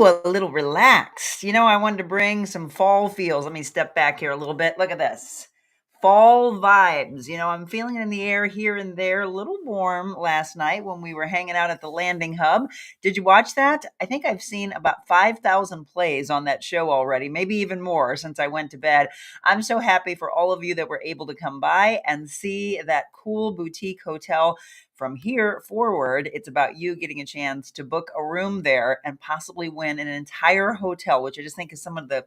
a little relaxed. I wanted to bring some fall feels. Let me step back here a little bit. Look at this. Fall vibes. I'm feeling it in the air here and there. A little warm last night when we were hanging out at the landing hub. Did you watch that? I think I've seen about 5,000 plays on that show already, maybe even more since I went to bed. I'm so happy for all of you that were able to come by and see that cool boutique hotel. From here forward, it's about you getting a chance to book a room there and possibly win an entire hotel, which I just think is some of the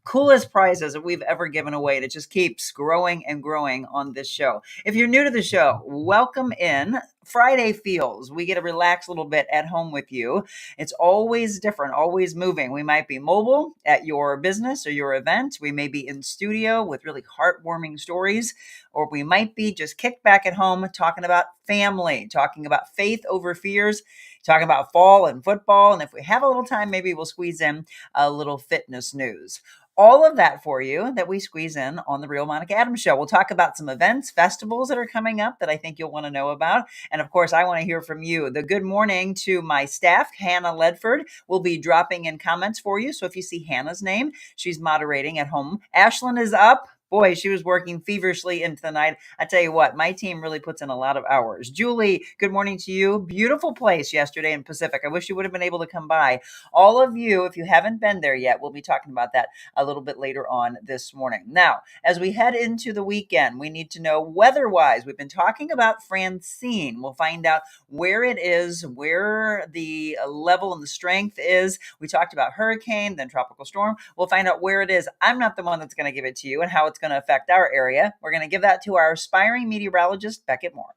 coolest prizes that we've ever given away. That just keeps growing and growing on this show. If you're new to the show, welcome in. Friday feels. We get to relax a little bit at home with you. It's always different, always moving. We might be mobile at your business or your event. We may be in studio with really heartwarming stories, or we might be just kicked back at home talking about family, talking about faith over fears, talking about fall and football. And if we have a little time, maybe we'll squeeze in a little fitness news. All of that for you that we squeeze in on the Real Monica Adams Show. We'll talk about some events, festivals that are coming up that I think you'll want to know about. And of course, I want to hear from you. The good morning to my staff. Hannah Ledford will be dropping in comments for you. So if you see Hannah's name, she's moderating at home. Ashlyn is up. Boy, she was working feverishly into the night. I tell you what, my team really puts in a lot of hours. Julie, good morning to you. Beautiful place yesterday in Pacific. I wish you would have been able to come by. All of you, if you haven't been there yet, we'll be talking about that a little bit later on this morning. Now, as we head into the weekend, we need to know weather-wise. We've been talking about Francine. We'll find out where it is, where the level and the strength is. We talked about hurricane, then tropical storm. We'll find out where it is. I'm not the one that's going to give it to you and how it's going to affect our area. We're going to give that to our aspiring meteorologist, Beckett Moore.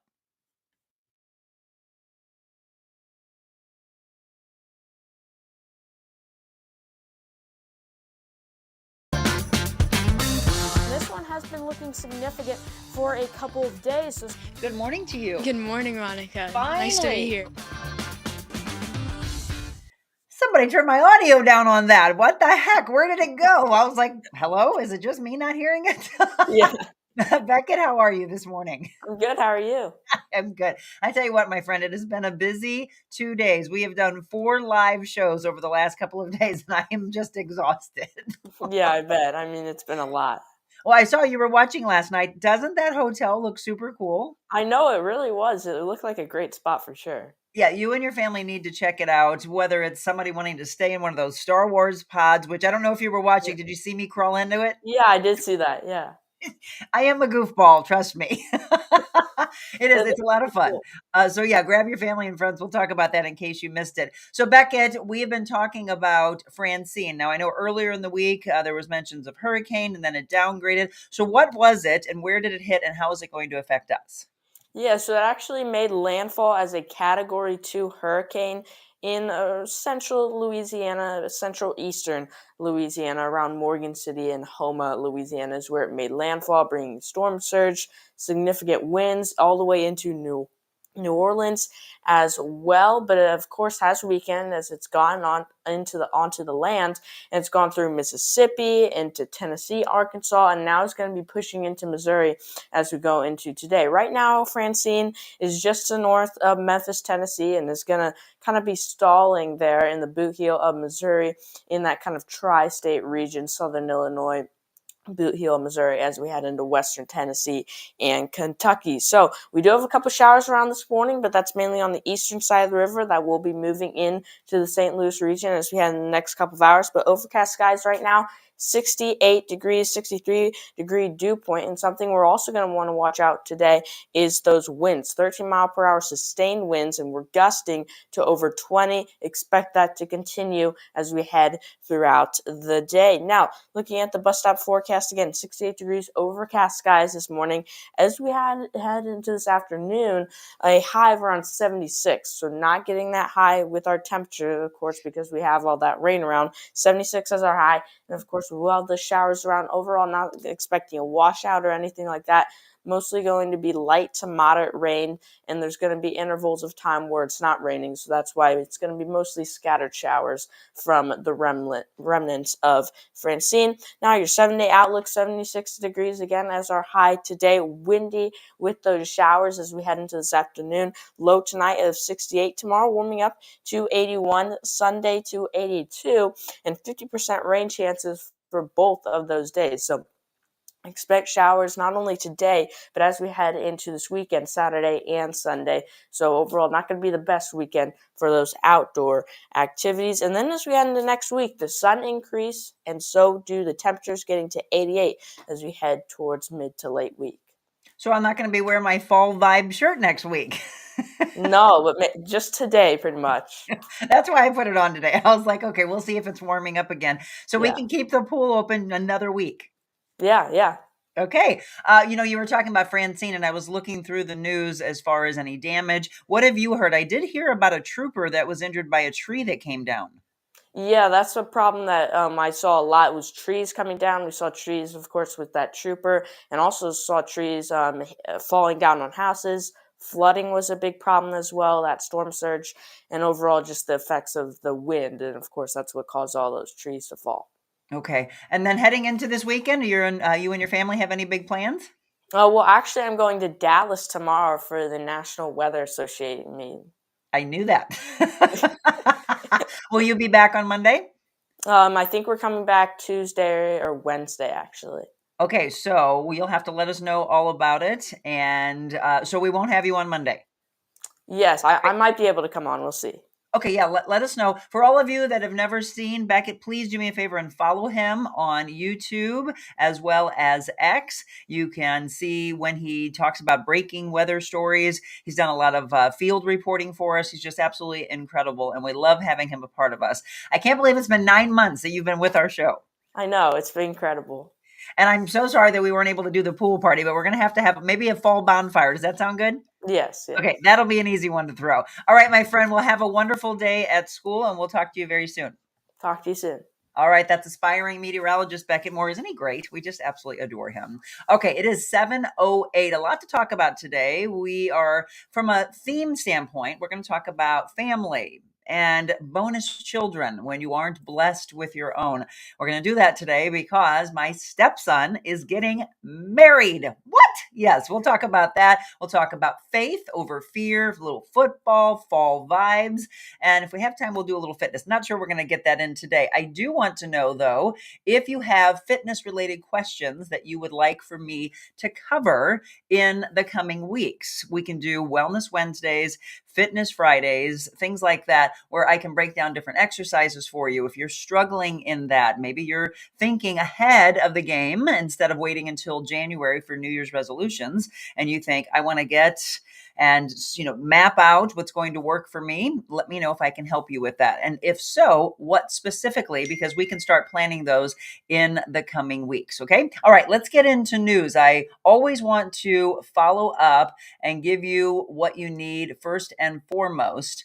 This one has been looking significant for a couple of days. So good morning to you. Good morning, Monica. Finally. Nice to be here. Somebody turned my audio down on that. What the heck? Where did it go? I was like, hello? Is it just me not hearing it? yeah, Beckett, how are you this morning? I'm good. How are you? I'm good. I tell you what, my friend, it has been a busy 2 days. We have done 4 live shows over the last couple of days, and I am just exhausted. Yeah, I bet. I mean, it's been a lot. Well, I saw you were watching last night. Doesn't that hotel look super cool? I know, it really was. It looked like a great spot for sure. Yeah, you and your family need to check it out, whether it's somebody wanting to stay in one of those Star Wars pods, which I don't know if you were watching. Did you see me crawl into it? Yeah, I did see that. Yeah. I am a goofball, trust me. It is. It's a lot of fun. So yeah, grab your family and friends. We'll talk about that in case you missed it. So Beckett, we have been talking about Francine. Now I know earlier in the week there was mentions of hurricane and then it downgraded. So what was it and where did it hit and how is it going to affect us? Yeah, so it actually made landfall as a Category 2 hurricane in central Louisiana, central eastern Louisiana, around Morgan City and Houma, Louisiana, is where it made landfall, bringing storm surge, significant winds all the way into New Orleans as well, but it of course has weakened as it's gone on onto the land, and it's gone through Mississippi into Tennessee, Arkansas, and now it's going to be pushing into Missouri as we go into today. Right now, Francine is just to the north of Memphis, Tennessee, and is going to kind of be stalling there in the boot heel of Missouri in that kind of tri-state region, southern Illinois, Boot Heel, Missouri, as we head into western Tennessee and Kentucky. So we do have a couple showers around this morning, but that's mainly on the eastern side of the river that will be moving in to the St. Louis region as we head in the next couple of hours. But overcast skies right now, 68 degrees, 63-degree dew point. And something we're also going to want to watch out today is those winds, 13-mile-per-hour sustained winds, and we're gusting to over 20. Expect that to continue as we head throughout the day. Now, looking at the bus stop forecast again, 68 degrees, overcast skies this morning. As we head into this afternoon, a high of around 76. So not getting that high with our temperature, of course, because we have all that rain around. 76 as our high. And of course, we'll have the showers around. Overall, not expecting a washout or anything like that. mostly going to be light to moderate rain, and there's going to be intervals of time where it's not raining. So that's why it's going to be mostly scattered showers from the remnants of Francine. Now your 7-day outlook, 76 degrees again as our high today. Windy with those showers as we head into this afternoon. Low tonight of 68. Tomorrow warming up to 81. Sunday to 82. And 50% rain chances for both of those days. So expect showers not only today, but as we head into this weekend, Saturday and Sunday. So overall, not going to be the best weekend for those outdoor activities. And then as we head into next week, the sun increase, and so do the temperatures, getting to 88 as we head towards mid to late week. So I'm not going to be wearing my fall vibe shirt next week. No, but just today, pretty much. That's why I put it on today. I was like, okay, we'll see if it's warming up again. So we Yeah. can keep the pool open another week. Yeah. Okay. You were talking about Francine, and I was looking through the news as far as any damage. What have you heard? I did hear about a trooper that was injured by a tree that came down. Yeah, that's a problem that I saw a lot was trees coming down. We saw trees, of course, with that trooper, and also saw trees falling down on houses. Flooding was a big problem as well, that storm surge, and overall just the effects of the wind. And of course, that's what caused all those trees to fall. Okay. And then heading into this weekend, you and your family have any big plans? Well, actually, I'm going to Dallas tomorrow for the National Weather Association meeting. I knew that. Will you be back on Monday? I think we're coming back Tuesday or Wednesday, actually. Okay, so you'll have to let us know all about it. And so we won't have you on Monday. Yes, I might be able to come on. We'll see. Okay, yeah, let us know. For all of you that have never seen Beckett, please do me a favor and follow him on YouTube as well as X. You can see when he talks about breaking weather stories. He's done a lot of field reporting for us. He's just absolutely incredible, and we love having him a part of us. I can't believe it's been 9 months that you've been with our show. I know, it's been incredible. And I'm so sorry that we weren't able to do the pool party, but we're going to have maybe a fall bonfire. Does that sound good? Yes. Okay, that'll be an easy one to throw. All right, my friend, we'll have a wonderful day at school, and we'll talk to you very soon. Talk to you soon. All right, that's aspiring meteorologist Beckett Moore. Isn't he great? We just absolutely adore him. Okay, it is 7:08. A lot to talk about today. We are, from a theme standpoint, we're going to talk about family and bonus children when you aren't blessed with your own. We're going to do that today because my stepson is getting married. What? Yes, we'll talk about that. We'll talk about faith over fear, a little football, fall vibes. And if we have time, we'll do a little fitness. Not sure we're going to get that in today. I do want to know, though, if you have fitness related questions that you would like for me to cover in the coming weeks. We can do Wellness Wednesdays, Fitness Fridays, things like that, where I can break down different exercises for you. If you're struggling in that, maybe you're thinking ahead of the game instead of waiting until January for New Year's resolutions, and you think, I want to get and map out what's going to work for me. Let me know if I can help you with that. And if so, what specifically, because we can start planning those in the coming weeks. Okay. All right. Let's get into news. I always want to follow up and give you what you need first and foremost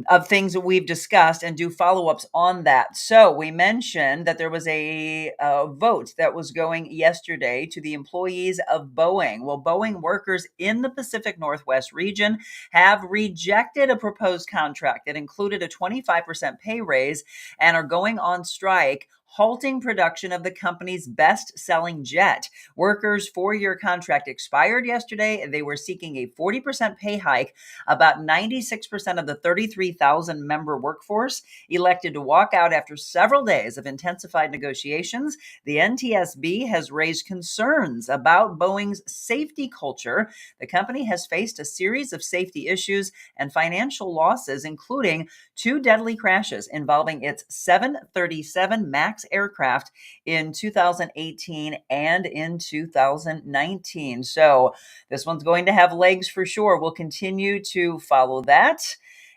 of things that we've discussed and do follow-ups on that. So we mentioned that there was a vote that was going yesterday to the employees of Boeing. Well, Boeing workers in the Pacific Northwest region have rejected a proposed contract that included a 25% pay raise and are going on strike, halting production of the company's best-selling jet. Workers' 4-year contract expired yesterday. They were seeking a 40% pay hike. About 96% of the 33,000 member workforce elected to walk out after several days of intensified negotiations. The NTSB has raised concerns about Boeing's safety culture. The company has faced a series of safety issues and financial losses, including 2 deadly crashes involving its 737 MAX aircraft in 2018 and in 2019. So this one's going to have legs for sure. We'll continue to follow that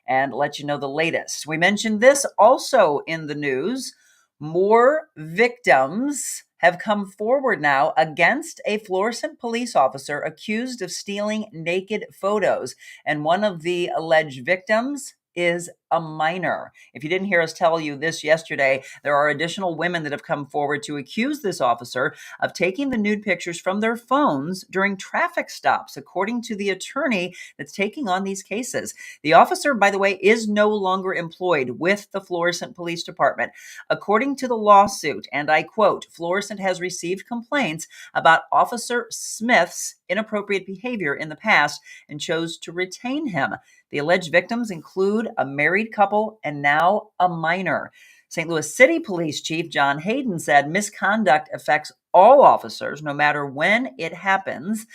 and let you know the latest. We mentioned this also in the news. More victims have come forward now against a Florissant police officer accused of stealing naked photos. And one of the alleged victims is a minor. If you didn't hear us tell you this yesterday, there are additional women that have come forward to accuse this officer of taking the nude pictures from their phones during traffic stops, according to the attorney that's taking on these cases. The officer, by the way, is no longer employed with the Florissant Police Department. According to the lawsuit, and I quote, Florissant has received complaints about Officer Smith's inappropriate behavior in the past and chose to retain him. The alleged victims include a married couple and now a minor. St. Louis City Police Chief John Hayden said misconduct affects all officers, no matter when it happens.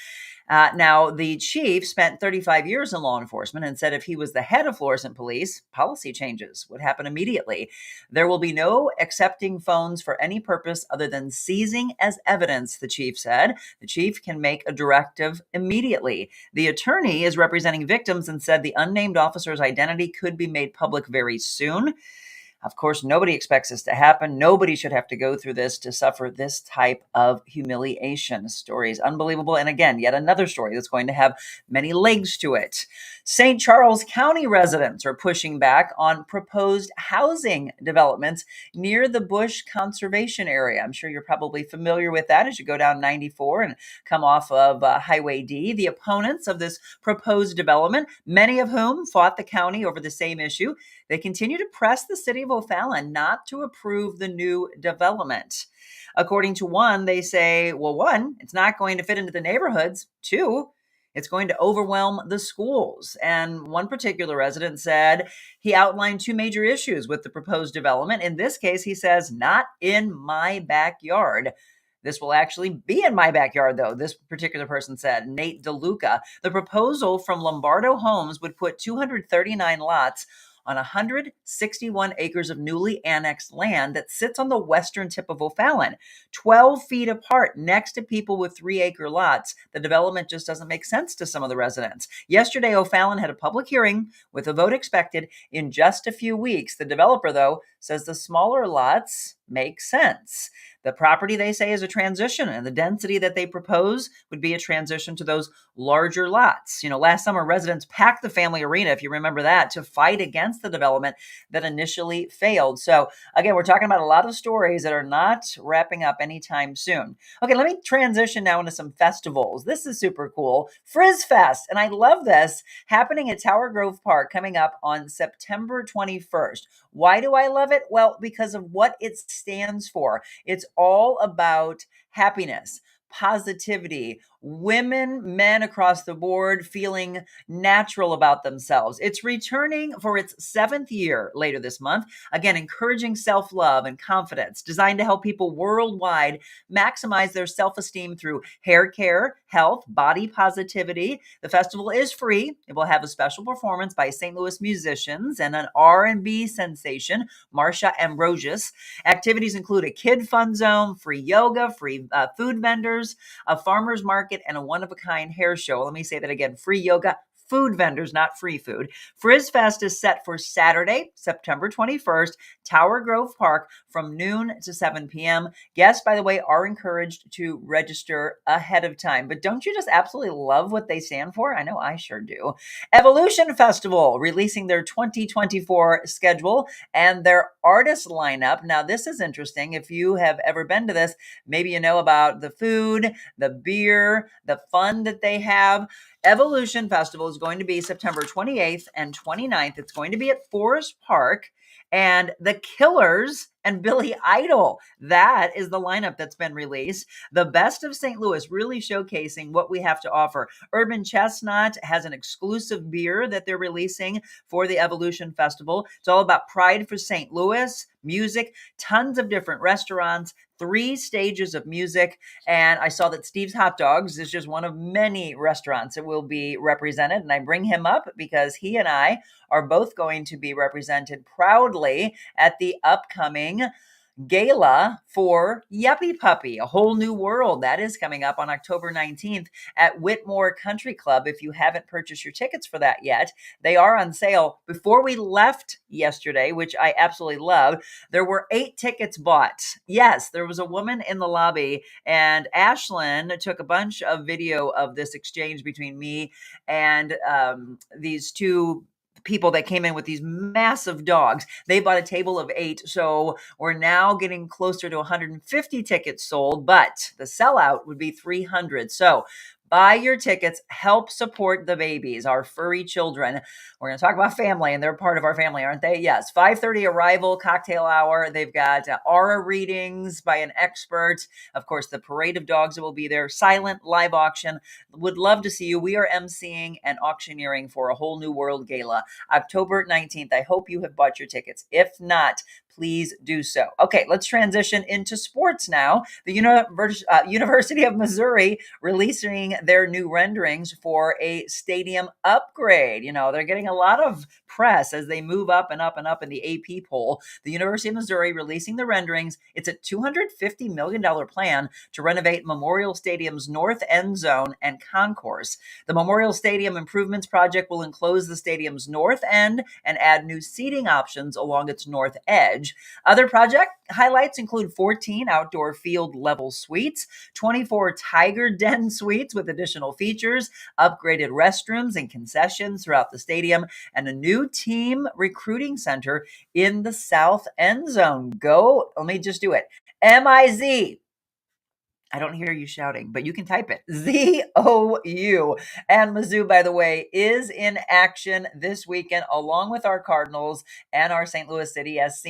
Now, the chief spent 35 years in law enforcement and said if he was the head of Florissant Police, policy changes would happen immediately. There will be no accepting phones for any purpose other than seizing as evidence, the chief said. The chief can make a directive immediately. The attorney is representing victims and said the unnamed officer's identity could be made public very soon. Of course, nobody expects this to happen. Nobody should have to go through this to suffer this type of humiliation. Story is unbelievable. And again, yet another story that's going to have many legs to it. St. Charles County residents are pushing back on proposed housing developments near the Bush Conservation Area. I'm sure you're probably familiar with that as you go down 94 and come off of Highway D. The opponents of this proposed development, many of whom fought the county over the same issue, they continue to press the city of O'Fallon not to approve the new development. According to one, they say, well, one, it's not going to fit into the neighborhoods. Two, it's going to overwhelm the schools. And one particular resident said he outlined two major issues with the proposed development. In this case, he says, not in my backyard. This will actually be in my backyard, though, this particular person said, Nate DeLuca. The proposal from Lombardo Homes would put 239 lots on 161 acres of newly annexed land that sits on the western tip of O'Fallon, 12 feet apart next to people with 3-acre lots. The development just doesn't make sense to some of the residents. Yesterday, O'Fallon had a public hearing with a vote expected in just a few weeks. The developer, though, says the smaller lots make sense. The property, they say, is a transition, and the density that they propose would be a transition to those larger lots. You know, last summer, residents packed the family arena, if you remember that, to fight against the development that initially failed. So, again, we're talking about a lot of stories that are not wrapping up anytime soon. Okay, let me transition now into some festivals. This is super cool. Frizz Fest, and I love this, happening at Tower Grove Park coming up on September 21st. Why do I love it? Well, because of what it stands for. It's all about happiness, positivity, women, men across the board feeling natural about themselves. It's returning for its 7th year later this month. Again, encouraging self-love and confidence, designed to help people worldwide maximize their self-esteem through hair care, health, body positivity. The festival is free. It will have a special performance by St. Louis musicians and an R&B sensation, Marsha Ambrosius. Activities include a kid fun zone, free yoga, free food vendors, a farmer's market, and a one-of-a-kind hair show. Let me say that again, free yoga, food vendors, not free food. Frizz Fest is set for Saturday, September 21st, Tower Grove Park from noon to 7 p.m. Guests, by the way, are encouraged to register ahead of time. But don't you just absolutely love what they stand for? I know I sure do. Evolution Festival releasing their 2024 schedule and their artist lineup. Now, this is interesting. If you have ever been to this, maybe you know about the food, the beer, the fun that they have. Evolution Festival is going to be September 28th and 29th. It's going to be at Forest Park. And The Killers and Billy Idol. That is the lineup that's been released. The best of St. Louis, really showcasing what we have to offer. Urban Chestnut has an exclusive beer that they're releasing for the Evolution Festival. It's all about pride for St. Louis, music, tons of different restaurants, 3 stages of music. And I saw that Steve's Hot Dogs is just one of many restaurants that will be represented. And I bring him up because he and I are both going to be represented proudly at the upcoming gala for Yuppie Puppy, A Whole New World. That is coming up on October 19th at Whitmore Country Club. If you haven't purchased your tickets for that yet, they are on sale. Before we left yesterday, which I absolutely love, there were 8 tickets bought. Yes, there was a woman in the lobby, and Ashlyn took a bunch of video of this exchange between me and these two people that came in with these massive dogs. They bought a table of 8, so we're now getting closer to 150 tickets sold, but the sellout would be 300. So buy your tickets, help support the babies, our furry children. We're going to talk about family, and they're part of our family, aren't they? Yes. 5:30 arrival, cocktail hour. They've got aura readings by an expert. Of course, the parade of dogs will be there. Silent live auction. Would love to see you. We are emceeing and auctioneering for a Whole New World Gala, October 19th. I hope you have bought your tickets. If not, please do so. Okay, let's transition into sports now. The University of Missouri releasing their new renderings for a stadium upgrade. They're getting a lot of press as they move up and up and up in the AP poll. The University of Missouri releasing the renderings. It's a $250 million plan to renovate Memorial Stadium's north end zone and concourse. The Memorial Stadium Improvements Project will enclose the stadium's north end and add new seating options along its north edge. Other project highlights include 14 outdoor field level suites, 24 Tiger Den suites with additional features, upgraded restrooms and concessions throughout the stadium, and a new team recruiting center in the south end zone. Go, let me just do it. MIZ. I don't hear you shouting, but you can type it. ZOU. And Mizzou, by the way, is in action this weekend along with our Cardinals and our St. Louis City SC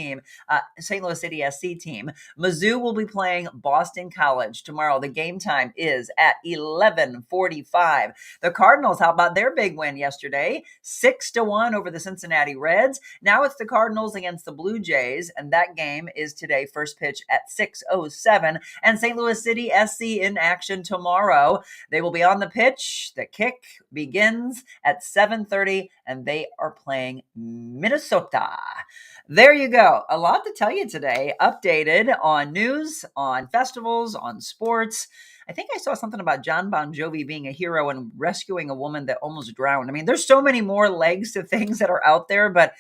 team. Mizzou will be playing Boston College tomorrow. The game time is at 11:45. The Cardinals, how about their big win yesterday? 6-1 over the Cincinnati Reds. Now it's the Cardinals against the Blue Jays, and that game is today, first pitch at 6:07. And St. Louis City SC in action tomorrow. They will be on the pitch. The kick begins at 7:30, and they are playing Minnesota. There you go. A lot to tell you today. Updated on news, on festivals, on sports. I think I saw something about John Bon Jovi being a hero and rescuing a woman that almost drowned. I mean, there's so many more legs to things that are out there, but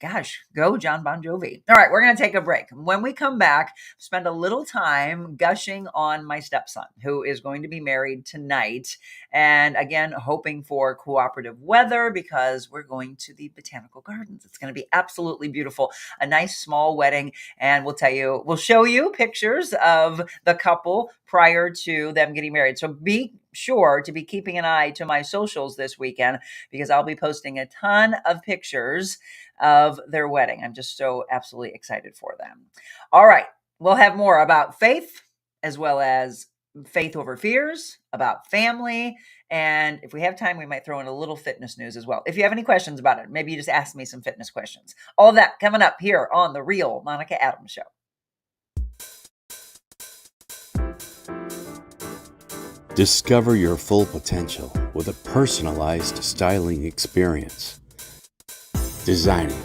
gosh, go John Bon Jovi. All right, we're going to take a break. When we come back, spend a little time gushing on my stepson, who is going to be married tonight. And again, hoping for cooperative weather because we're going to the botanical gardens. It's going to be absolutely beautiful. A nice small wedding. And we'll show you pictures of the couple prior to them getting married. So be sure to be keeping an eye to my socials this weekend because I'll be posting a ton of pictures of their wedding. I'm just so absolutely excited for them. All right. We'll have more about faith as well as faith over fears, about family. And if we have time, we might throw in a little fitness news as well. If you have any questions about it, maybe you just ask me some fitness questions. All of that coming up here on The Real Monica Adams Show. Discover your full potential with a personalized styling experience. Designing,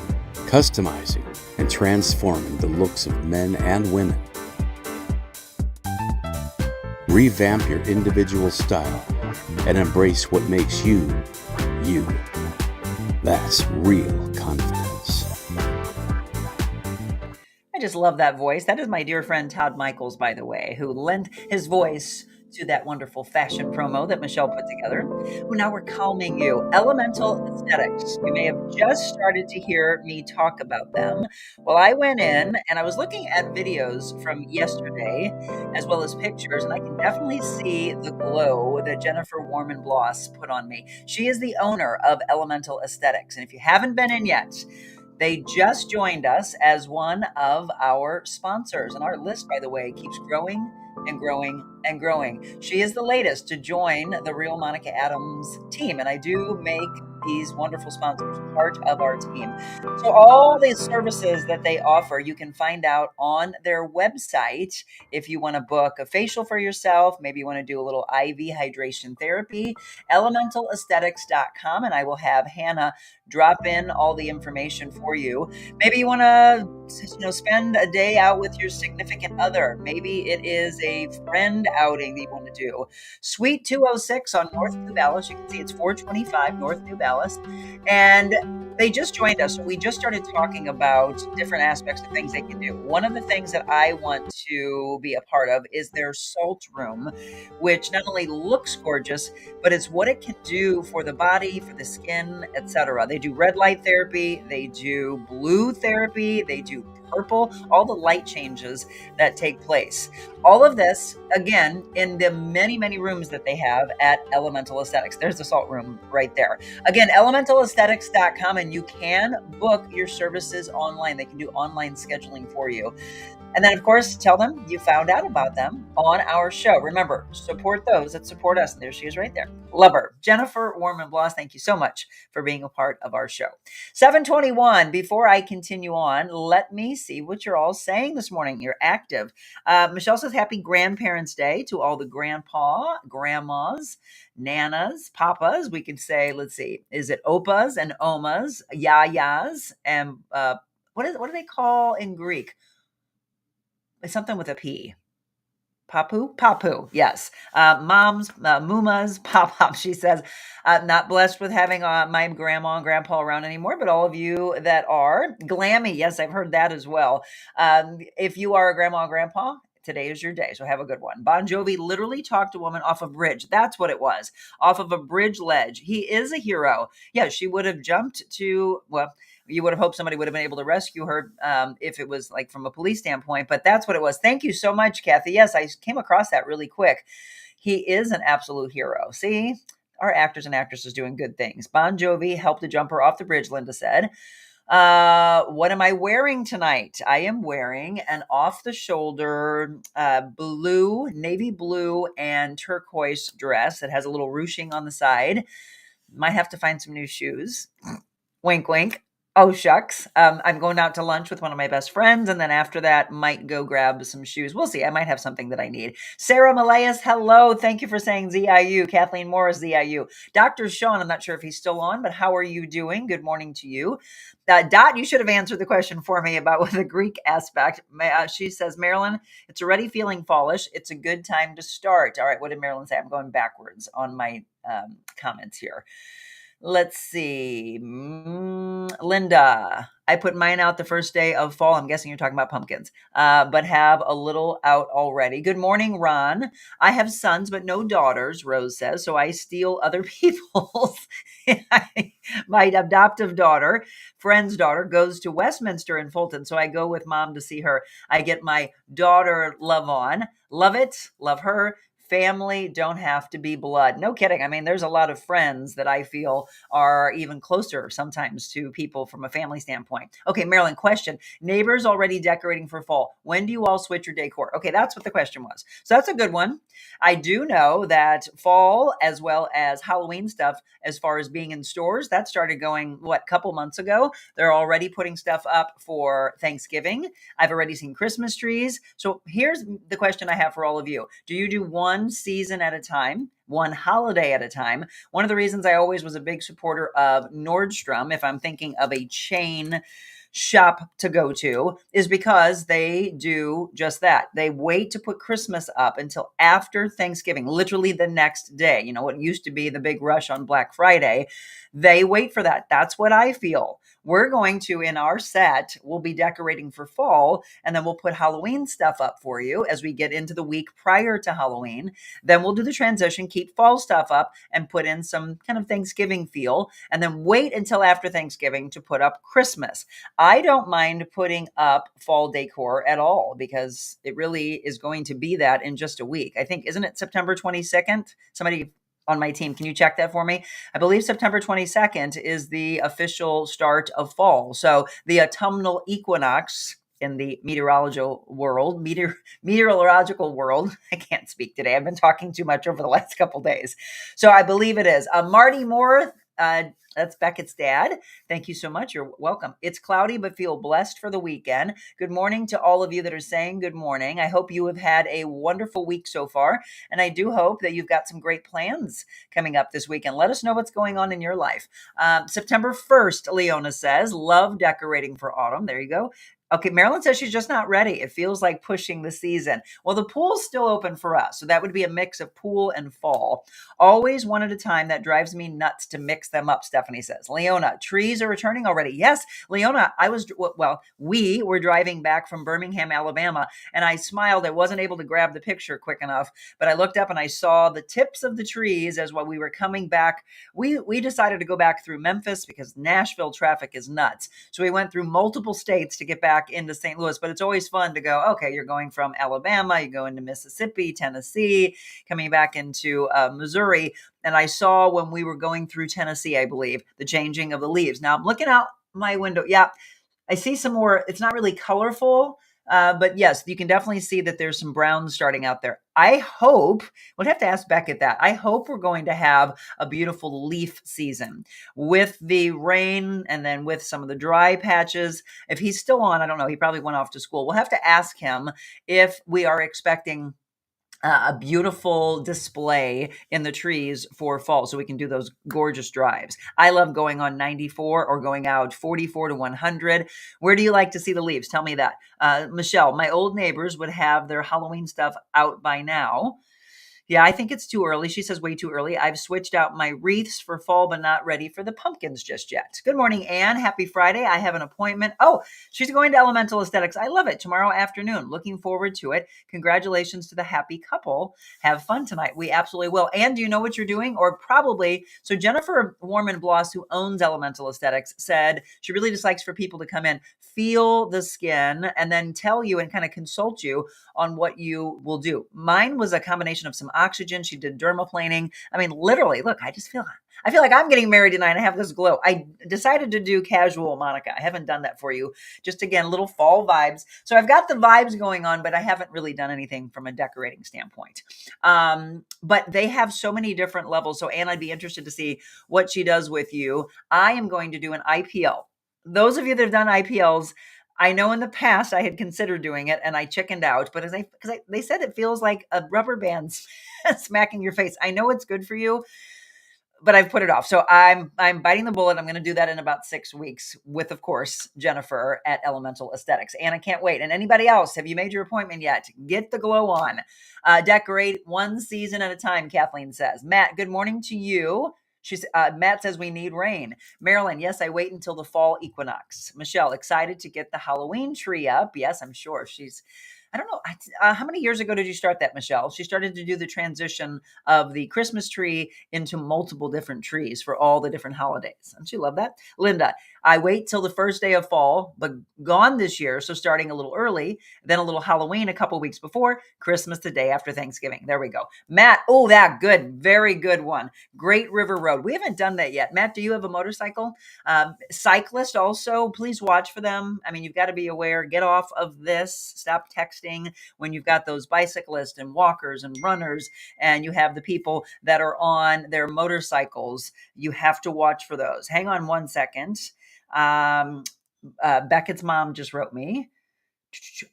customizing, and transforming the looks of men and women. Revamp your individual style and embrace what makes you, you. That's real confidence. I just love that voice. That is my dear friend Todd Michaels, by the way, who lent his voice to that wonderful fashion promo that Michelle put together. Well, now we're calming you. Elemental Aesthetics. You may have just started to hear me talk about them. Well, I went in and I was looking at videos from yesterday as well as pictures, and I can definitely see the glow that Jennifer Warman Bloss put on me. She is the owner of Elemental Aesthetics. And if you haven't been in yet, they just joined us as one of our sponsors. And our list, by the way, keeps growing and growing and growing. She is the latest to join the Real Monica Adams team. And I do make these wonderful sponsors part of our team. So all these services that they offer, you can find out on their website. If you want to book a facial for yourself, maybe you want to do a little IV hydration therapy, elementalaesthetics.com. And I will have Hannah drop in all the information for you. Maybe you want to, spend a day out with your significant other. Maybe it is a friend outing that you want to do. Suite 206 on North New Dallas. You can see it's 425 North New Dallas. And they just joined us. So we just started talking about different aspects of things they can do. One of the things that I want to be a part of is their salt room, which not only looks gorgeous, but it's what it can do for the body, for the skin, etc. They do red light therapy, they do blue therapy, they do purple, all the light changes that take place. All of this, again, in the many, many rooms that they have at Elemental Aesthetics. There's the salt room right there. Again, elementalaesthetics.com, and you can book your services online. They can do online scheduling for you. And then, of course, tell them you found out about them on our show. Remember, support those that support us. And there she is right there. Love her. Jennifer Warman-Bloss, thank you so much for being a part of our show. 7:21. Before I continue on, let me see what you're all saying this morning. You're active. Michelle says, happy Grandparents' Day to all the grandpa, grandmas, nanas, papas. We can say, let's see, is it opas and omas, yayas, and what do they call in Greek? It's something with a P. Papu, yes. Moms, mumas, pop-pops. She says, not blessed with having my grandma and grandpa around anymore, but all of you that are. Glammy, yes, I've heard that as well. If you are a grandma and grandpa, today is your day, so have a good one. Bon Jovi literally talked a woman off a bridge. That's what it was, off of a bridge ledge. He is a hero. Yeah, she would have jumped to, well, you would have hoped somebody would have been able to rescue her if it was like from a police standpoint, but that's what it was. Thank you so much, Kathy. Yes, I came across that really quick. He is an absolute hero. See, our actors and actresses doing good things. Bon Jovi helped a jumper off the bridge, Linda said. What am I wearing tonight? I am wearing an off-the-shoulder blue, navy blue, and turquoise dress that has a little ruching on the side. Might have to find some new shoes. Wink, wink. Oh, shucks. I'm going out to lunch with one of my best friends, and then after that, might go grab some shoes. We'll see. I might have something that I need. Sarah Malayas, hello. Thank you for saying ZIU. Kathleen Morris, ZIU. Dr. Sean, I'm not sure if he's still on, but how are you doing? Good morning to you. Dot, you should have answered the question for me about the Greek aspect. She says, Marilyn, it's already feeling fallish. It's a good time to start. All right, what did Marilyn say? I'm going backwards on my comments here. Let's see. Linda, I put mine out the first day of fall. I'm guessing you're talking about pumpkins, but have a little out already. Good morning, Ron. I have sons, but no daughters, Rose says, so I steal other people's. My adoptive daughter, friend's daughter, goes to Westminster in Fulton, so I go with mom to see her. I get my daughter love on. Love it. Love her. Family don't have to be blood. No kidding. I mean, there's a lot of friends that I feel are even closer sometimes to people from a family standpoint. Okay, Marilyn, question. Neighbors already decorating for fall. When do you all switch your decor? Okay, that's what the question was. So that's a good one. I do know that fall as well as Halloween stuff, as far as being in stores, that started going, a couple months ago. They're already putting stuff up for Thanksgiving. I've already seen Christmas trees. So here's the question I have for all of you. Do you do one season at a time, one holiday at a time? One of the reasons I always was a big supporter of Nordstrom, if I'm thinking of a chain shop to go to, is because they do just that. They wait to put Christmas up until after Thanksgiving, literally the next day. You know, what used to be the big rush on Black Friday. They wait for that. That's what I feel. We're going to, in our set, we'll be decorating for fall, and then we'll put Halloween stuff up for you as we get into the week prior to Halloween. Then we'll do the transition, keep fall stuff up, and put in some kind of Thanksgiving feel, and then wait until after Thanksgiving to put up Christmas. I don't mind putting up fall decor at all because it really is going to be that in just a week. I think, isn't it September 22nd? Somebody on my team, can you check that for me? I believe September 22nd is the official start of fall. So the autumnal equinox in the meteorological world, I can't speak today. I've been talking too much over the last couple days. So I believe it is. Marty Moore, that's Beckett's dad. Thank you so much. You're welcome. It's cloudy, but feel blessed for the weekend. Good morning to all of you that are saying good morning. I hope you have had a wonderful week so far. And I do hope that you've got some great plans coming up this weekend. Let us know what's going on in your life. September 1st, Leona says, love decorating for autumn. There you go. Okay, Marilyn says she's just not ready. It feels like pushing the season. Well, the pool's still open for us, so that would be a mix of pool and fall. Always one at a time. That drives me nuts to mix them up, Stephanie says. Leona, trees are returning already. Yes, Leona, we were driving back from Birmingham, Alabama, and I smiled. I wasn't able to grab the picture quick enough, but I looked up and I saw the tips of the trees as while we were coming back. We decided to go back through Memphis because Nashville traffic is nuts. So we went through multiple states to get back into St. Louis, but it's always fun to go, okay, you're going from Alabama, you go into Mississippi, Tennessee, coming back into Missouri. And I saw when we were going through Tennessee, I believe, the changing of the leaves. Now I'm looking out my window. Yeah, I see some more. It's not really colorful, but yes, you can definitely see that there's some browns starting out there. I hope, we'll have to ask Beckett that. I hope we're going to have a beautiful leaf season with the rain and then with some of the dry patches. If he's still on, I don't know. He probably went off to school. We'll have to ask him if we are expecting a beautiful display in the trees for fall so we can do those gorgeous drives. I love going on 94 or going out 44 to 100. Where do you like to see the leaves? Tell me that. Michelle, my old neighbors would have their Halloween stuff out by now. Yeah, I think it's too early. She says way too early. I've switched out my wreaths for fall, but not ready for the pumpkins just yet. Good morning, Anne. Happy Friday. I have an appointment. Oh, she's going to Elemental Aesthetics. I love it. Tomorrow afternoon. Looking forward to it. Congratulations to the happy couple. Have fun tonight. We absolutely will. Anne, do you know what you're doing? Or probably, so Jennifer Warman-Bloss, who owns Elemental Aesthetics, said she really just likes for people to come in, feel the skin, and then tell you and kind of consult you on what you will do. Mine was a combination of some oxygen. She did dermaplaning. I mean, literally, look, I feel like I'm getting married tonight. I have this glow. I decided to do casual Monica. I haven't done that for you. Just again, little fall vibes. So I've got the vibes going on, but I haven't really done anything from a decorating standpoint. But they have so many different levels. So Anne, I'd be interested to see what she does with you. I am going to do an IPL. Those of you that have done IPLs, I know in the past I had considered doing it and I chickened out, but they said it feels like a rubber band smacking your face. I know it's good for you, but I've put it off. So I'm biting the bullet. I'm going to do that in about 6 weeks with, of course, Jennifer at Elemental Aesthetics. And I can't wait. And anybody else, have you made your appointment yet? Get the glow on. Decorate one season at a time, Kathleen says. Matt, good morning to you. Matt says we need rain. Marilyn, yes, I wait until the fall equinox. Michelle, excited to get the Halloween tree up. Yes, I'm sure I don't know. How many years ago did you start that, Michelle? She started to do the transition of the Christmas tree into multiple different trees for all the different holidays. Don't you love that? Linda, I wait till the first day of fall, but gone this year. So starting a little early, then a little Halloween a couple weeks before, Christmas the day after Thanksgiving. There we go. Matt, oh, that good. Very good one. Great River Road. We haven't done that yet. Matt, do you have a motorcycle? Cyclist also, please watch for them. I mean, you've got to be aware. Get off of this. Stop texting when you've got those bicyclists and walkers and runners and you have the people that are on their motorcycles. You have to watch for those. Hang on one second. Beckett's mom just wrote me.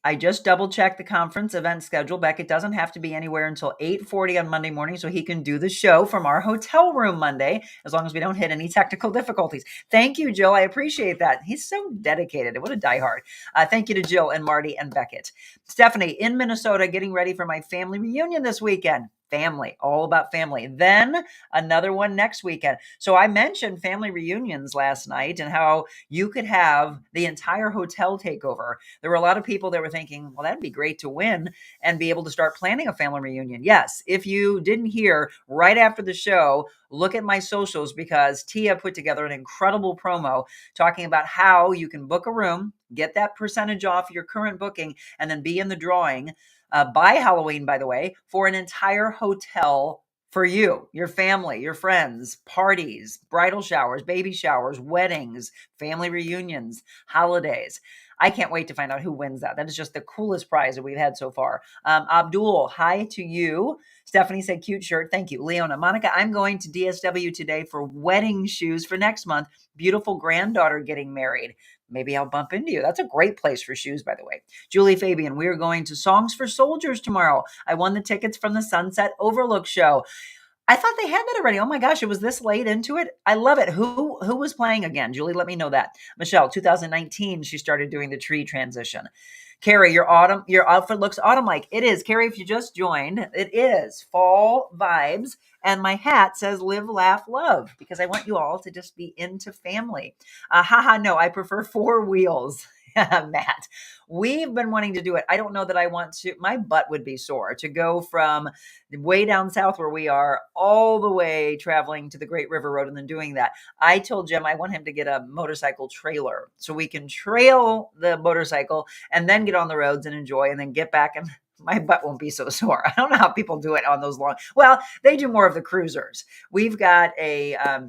I just double checked the conference event schedule. Beckett doesn't have to be anywhere until 8:40 on Monday morning, so he can do the show from our hotel room Monday, as long as we don't hit any technical difficulties. Thank you, Jill. I appreciate that. He's so dedicated. What a diehard. Thank you to Jill and Marty and Beckett. Stephanie, in Minnesota, getting ready for my family reunion this weekend. Family, all about family. Then another one next weekend. So I mentioned family reunions last night and how you could have the entire hotel takeover. There were a lot of people that were thinking, well, that'd be great to win and be able to start planning a family reunion. Yes, if you didn't hear right after the show, look at my socials because Tia put together an incredible promo talking about how you can book a room, get that percentage off your current booking, and then be in the drawing by Halloween, by the way, for an entire hotel for you, your family, your friends, parties, bridal showers, baby showers, weddings, family reunions, holidays. I can't wait to find out who wins that. That is just the coolest prize that we've had so far. Abdul, hi to you. Stephanie said, cute shirt. Thank you. Leona, Monica, I'm going to DSW today for wedding shoes for next month. Beautiful granddaughter getting married. Maybe I'll bump into you. That's a great place for shoes, by the way. Julie Fabian, we are going to Songs for Soldiers tomorrow. I won the tickets from the Sunset Overlook show. I thought they had that already. Oh my gosh, it was this late into it. I love it. Who was playing again? Julie, let me know that. Michelle, 2019, she started doing the tree transition. Carrie, your outfit looks autumn-like. It is. Carrie, if you just joined, it is fall vibes. And my hat says live, laugh, love, because I want you all to just be into family. No, I prefer four wheels. Matt, we've been wanting to do it. I don't know that I want to. My butt would be sore to go from way down south where we are all the way traveling to the Great River Road and then doing that. I told Jim I want him to get a motorcycle trailer so we can trail the motorcycle and then get on the roads and enjoy and then get back, and my butt won't be so sore. I don't know how people do it on those long. Well, they do more of the cruisers. We've got a, a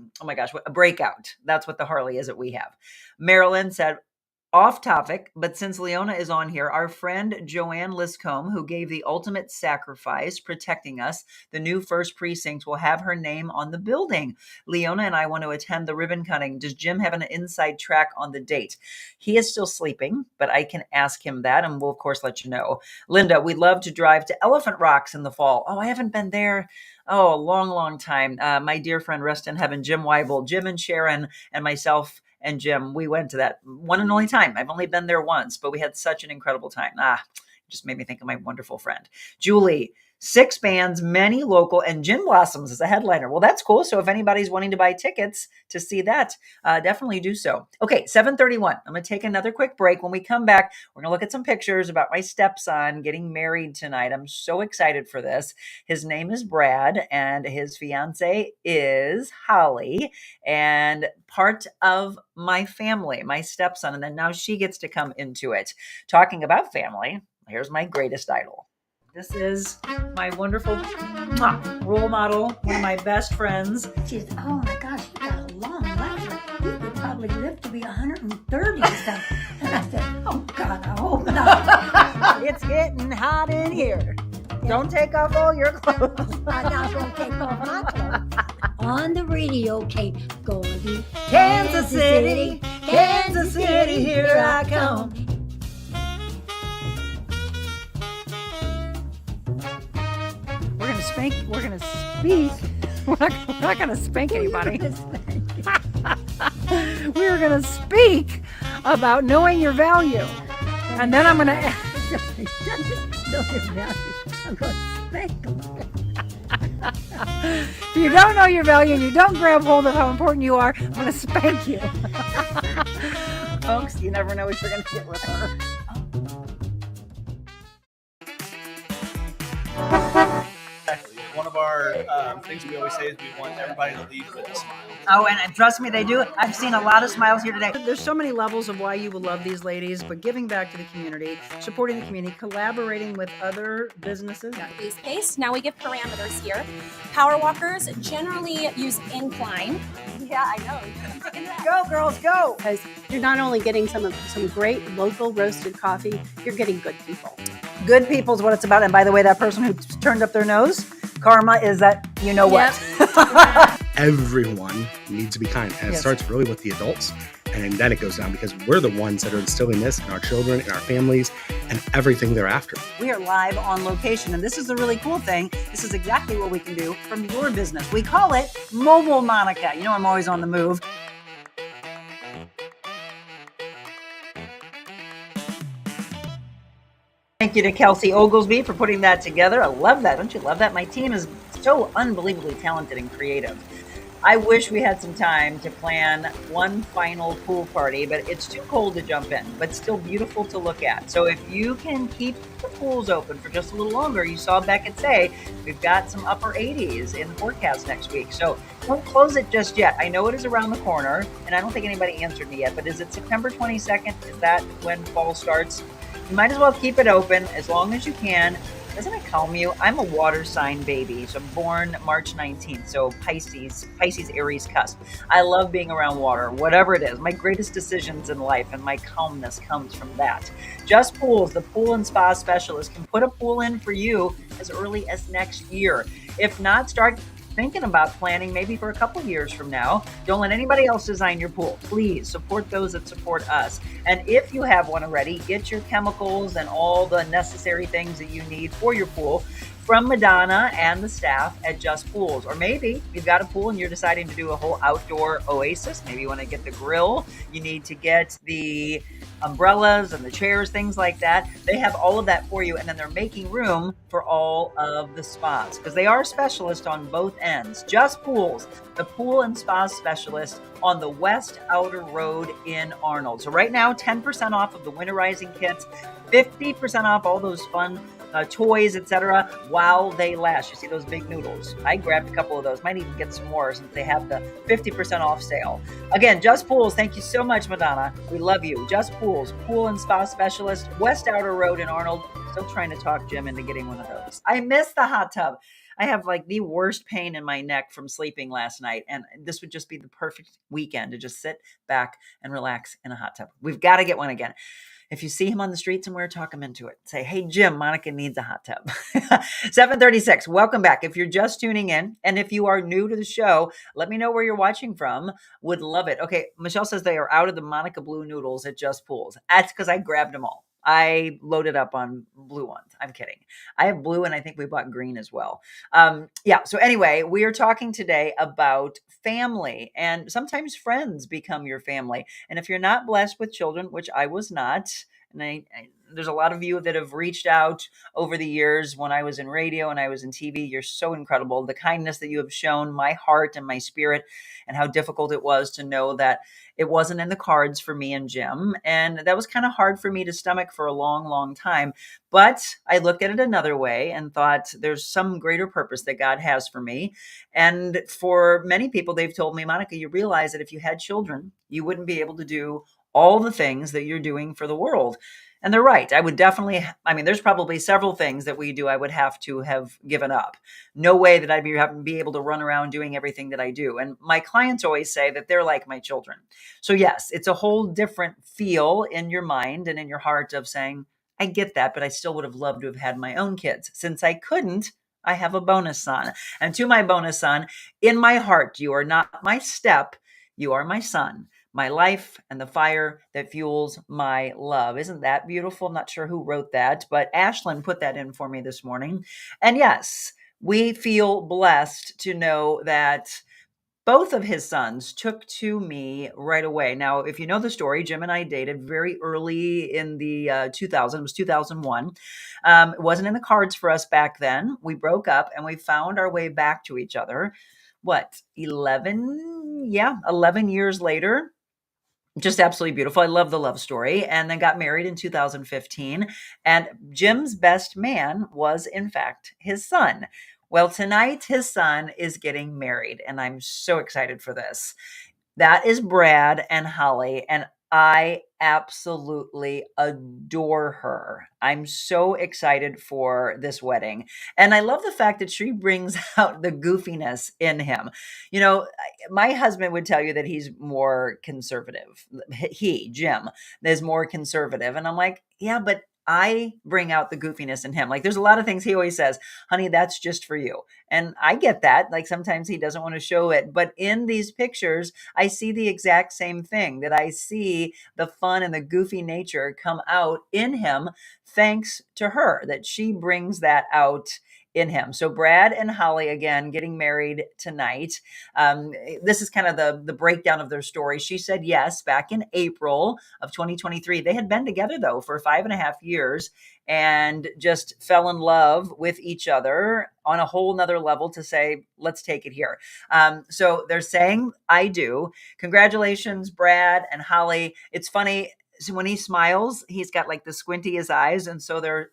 breakout. That's what the Harley is that we have. Marilyn said, off topic, but since Leona is on here, our friend Joanne Liscombe, who gave the ultimate sacrifice protecting us, the new first precinct, will have her name on the building. Leona and I want to attend the ribbon cutting. Does Jim have an inside track on the date? He is still sleeping, but I can ask him that, and we'll, of course, let you know. Linda, we'd love to drive to Elephant Rocks in the fall. Oh, I haven't been there. Oh, a long, long time. My dear friend, rest in heaven, Jim Weibel, Jim and Sharon and myself and Jim, we went to that one and only time. I've only been there once, but we had such an incredible time. Just made me think of my wonderful friend. Julie, 6 bands, many local, and Gin Blossoms is a headliner. Well, that's cool. So if anybody's wanting to buy tickets to see that, definitely do so. Okay, 7:31. I'm going to take another quick break. When we come back, we're going to look at some pictures about my stepson getting married tonight. I'm so excited for this. His name is Brad, and his fiance is Holly, and part of my family, my stepson. And then now she gets to come into it. Talking about family, here's my greatest idol. This is my wonderful role model, one of my best friends. She's, oh my gosh, you got a long life. You could probably live to be 130 or something. And I said, oh God, I hope not. It's getting hot in here. Don't take off all your clothes. I'm not going to take off my clothes. On the radio came, going to Kansas City, Kansas City, here I come. We're gonna speak. We're not gonna spank anybody. We're gonna speak about knowing your value, and then I'm gonna I'm going to spank them. if you don't know your value and you don't grab hold of how important you are, I'm gonna spank you. Folks, you never know what you're gonna get with her. One of our things we always say is we want everybody to leave with a smile. Oh, and trust me, they do. I've seen a lot of smiles here today. There's so many levels of why you will love these ladies, but giving back to the community, supporting the community, collaborating with other businesses. Base pace. Now we give parameters here. Power walkers generally use incline. Yeah, I know. Go, girls, go. Because you're not only getting some great local roasted coffee, you're getting good people. Good people is what it's about. And by the way, that person who turned up their nose, karma is that you know what. Everyone needs to be kind. And it starts really with the adults. And then it goes down because we're the ones that are instilling this in our children, in our families, and everything thereafter. We are live on location. And this is the really cool thing. This is exactly what we can do from your business. We call it Mobile Monica. You know, I'm always on the move. Thank you to Kelsey Oglesby for putting that together. I love that. Don't you love that? My team is so unbelievably talented and creative. I wish we had some time to plan one final pool party, but it's too cold to jump in, but still beautiful to look at. So if you can keep the pools open for just a little longer, you saw Beckett say, we've got some upper 80s in the forecast next week. So don't close it just yet. I know it is around the corner, and I don't think anybody answered me yet, but is it September 22nd? Is that when fall starts? You might as well keep it open as long as you can. Doesn't it calm you? I'm a water sign baby, so I'm born March 19th, so Pisces, Aries cusp. I love being around water, whatever it is. My greatest decisions in life and my calmness comes from that. Just Pools, the pool and spa specialist, can put a pool in for you as early as next year. If not, start thinking about planning maybe for a couple years from now, don't let anybody else design your pool. Please support those that support us. And if you have one already, get your chemicals and all the necessary things that you need for your pool from Madonna and the staff at Just Pools. Or maybe you've got a pool and you're deciding to do a whole outdoor oasis. Maybe you want to get the grill. You need to get the umbrellas and the chairs, things like that. They have all of that for you. And then they're making room for all of the spas because they are specialists on both ends. Just Pools, the pool and spa specialist on the West Outer Road in Arnold. So right now, 10% off of the winterizing kits, 50% off all those fun toys, etc., while they last. You see those big noodles? I grabbed a couple of those. Might even get some more since they have the 50% off sale. Again, Just Pools, thank you so much, Madonna. We love you. Just Pools, pool and spa specialist, West Outer Road in Arnold. Still trying to talk Jim into getting one of those. I miss the hot tub. I have like the worst pain in my neck from sleeping last night. And this would just be the perfect weekend to just sit back and relax in a hot tub. We've got to get one again. If you see him on the street somewhere, talk him into it. Say, hey, Jim, Monica needs a hot tub. 7:36. Welcome back. If you're just tuning in, and if you are new to the show, let me know where you're watching from. Would love it. Okay, Michelle says they are out of the Monica Blue noodles at Just Pools. That's because I grabbed them all. I loaded up on blue ones. I'm kidding. I have blue and I think we bought green as well. So anyway, we are talking today about family, and sometimes friends become your family. And if you're not blessed with children, which I was not, and there's a lot of you that have reached out over the years when I was in radio and I was in TV. You're so incredible. The kindness that you have shown my heart and my spirit, and how difficult it was to know that it wasn't in the cards for me and Jim. And that was kind of hard for me to stomach for a long, long time. But I looked at it another way and thought there's some greater purpose that God has for me. And for many people, they've told me, Monica, you realize that if you had children, you wouldn't be able to do all the things that you're doing for the world. And they're right. I would definitely, there's probably several things that we do I would have to have given up. No way that I'd be able to run around doing everything that I do. And my clients always say that they're like my children. So yes, it's a whole different feel in your mind and in your heart of saying, I get that, but I still would have loved to have had my own kids. Since I couldn't, I have a bonus son. And to my bonus son, in my heart, you are not my step, you are my son. My life and the fire that fuels my love. Isn't that beautiful? I'm not sure who wrote that, but Ashlyn put that in for me this morning. And yes, we feel blessed to know that both of his sons took to me right away. Now, if you know the story, Jim and I dated very early in the 2000s. It was 2001. It wasn't in the cards for us back then. We broke up and we found our way back to each other. 11 years later. Just absolutely beautiful. I love the love story. And then got married in 2015. And Jim's best man was, in fact, his son. Well, tonight his son is getting married, and I'm so excited for this. That is Brad and Holly, and I absolutely adore her. I'm so excited for this wedding. And I love the fact that she brings out the goofiness in him. You know, my husband would tell you that he's more conservative. Jim, is more conservative. And I'm like, yeah, but I bring out the goofiness in him. Like there's a lot of things he always says, honey, that's just for you. And I get that. Like sometimes he doesn't want to show it. But in these pictures, I see the exact same thing, that I see the fun and the goofy nature come out in him thanks to her, that she brings that out in him. So Brad and Holly, again, getting married tonight. This is kind of the breakdown of their story. She said yes back in April of 2023. They had been together, though, for 5.5 years and just fell in love with each other on a whole nother level to say, let's take it here. So they're saying, I do. Congratulations, Brad and Holly. It's funny. So when he smiles, he's got like the squintiest eyes. And so they're,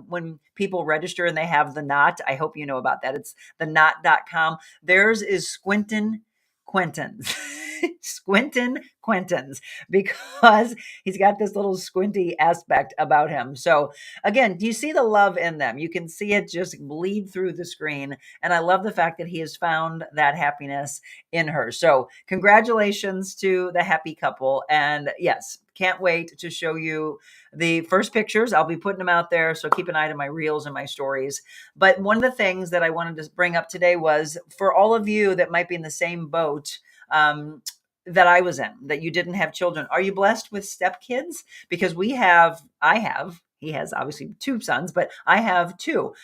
when people register and they have the knot, I hope you know about that. It's the knot.com. Theirs is Squintin Quentin's. Squintin' Quentins, because he's got this little squinty aspect about him. So again, do you see the love in them? You can see it just bleed through the screen. And I love the fact that he has found that happiness in her. So congratulations to the happy couple. And yes, can't wait to show you the first pictures. I'll be putting them out there. So keep an eye on my reels and my stories. But one of the things that I wanted to bring up today was for all of you that might be in the same boat, that I was in, that you didn't have children. Are you blessed with stepkids? Because he has obviously two sons, but I have two.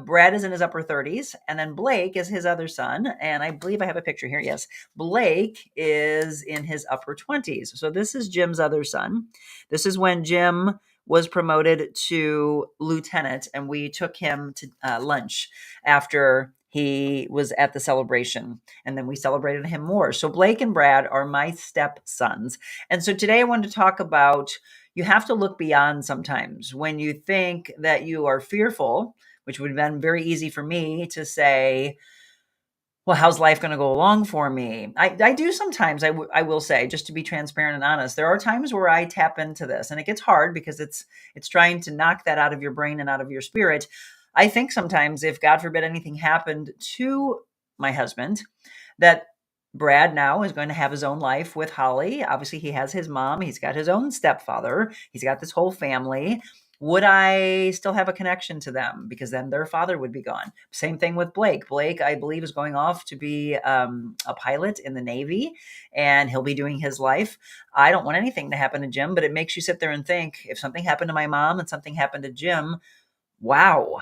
Brad is in his upper 30s, and then Blake is his other son. And I believe I have a picture here. Yes, Blake is in his upper 20s. So this is Jim's other son. This is when Jim was promoted to lieutenant, and we took him to lunch after he was at the celebration, and then we celebrated him more. So Blake and Brad are my stepsons. And so today I wanted to talk about, you have to look beyond sometimes when you think that you are fearful, which would have been very easy for me to say, well, how's life going to go along for me? I do sometimes, I will say, just to be transparent and honest, there are times where I tap into this, and it gets hard because it's trying to knock that out of your brain and out of your spirit. I think sometimes if, God forbid, anything happened to my husband, that Brad now is going to have his own life with Holly. Obviously, he has his mom. He's got his own stepfather. He's got this whole family. Would I still have a connection to them? Because then their father would be gone. Same thing with Blake. Blake, I believe, is going off to be a pilot in the Navy, and he'll be doing his life. I don't want anything to happen to Jim, but it makes you sit there and think, if something happened to my mom and something happened to Jim, wow,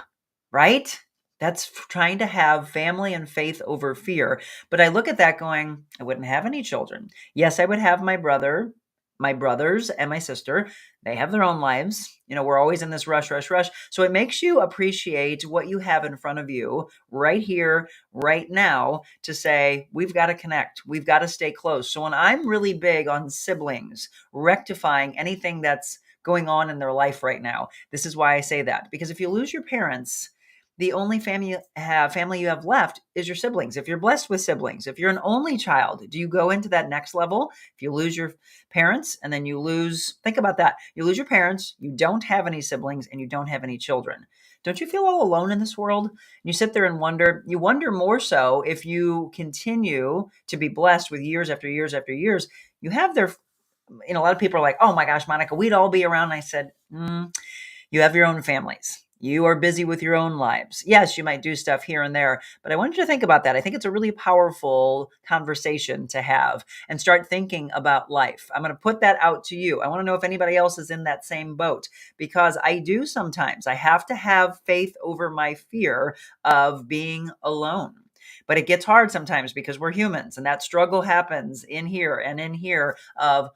right? That's trying to have family and faith over fear. But I look at that going, I wouldn't have any children. Yes, I would have my brothers and my sister. They have their own lives. We're always in this rush, rush, rush. So it makes you appreciate what you have in front of you right here, right now, to say, we've got to connect. We've got to stay close. So when I'm really big on siblings, rectifying anything that's going on in their life right now, this is why I say that. Because if you lose your parents, the only family you have left is your siblings. If you're blessed with siblings, if you're an only child, do you go into that next level? If you lose your parents and then think about that. You lose your parents, you don't have any siblings, and you don't have any children. Don't you feel all alone in this world? You sit there and you wonder more so if you continue to be blessed with years after years after years. You have a lot of people are like, oh my gosh, Monica, we'd all be around. And I said, you have your own families. You are busy with your own lives. Yes, you might do stuff here and there, but I want you to think about that. I think it's a really powerful conversation to have and start thinking about life. I'm going to put that out to you. I want to know if anybody else is in that same boat, because I do sometimes. I have to have faith over my fear of being alone. But it gets hard sometimes because we're humans, and that struggle happens in here and in here of,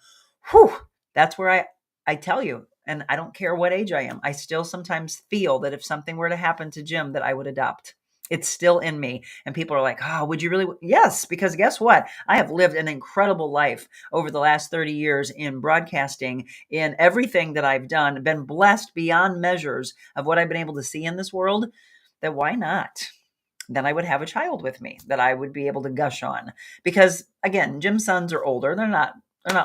that's where I tell you, and I don't care what age I am, I still sometimes feel that if something were to happen to Jim, that I would adopt. It's still in me. And people are like, oh, would you really? Yes, because guess what? I have lived an incredible life over the last 30 years in broadcasting, in everything that I've done, been blessed beyond measures of what I've been able to see in this world, that why not? Then I would have a child with me that I would be able to gush on. Because again, Jim's sons are older. They're not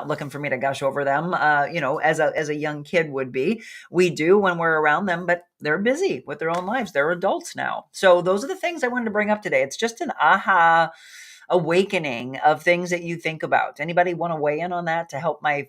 looking for me to gush over them, as a young kid would be. We do when we're around them, but they're busy with their own lives. They're adults now. So those are the things I wanted to bring up today. It's just an aha awakening of things that you think about. Anybody want to weigh in on that to help my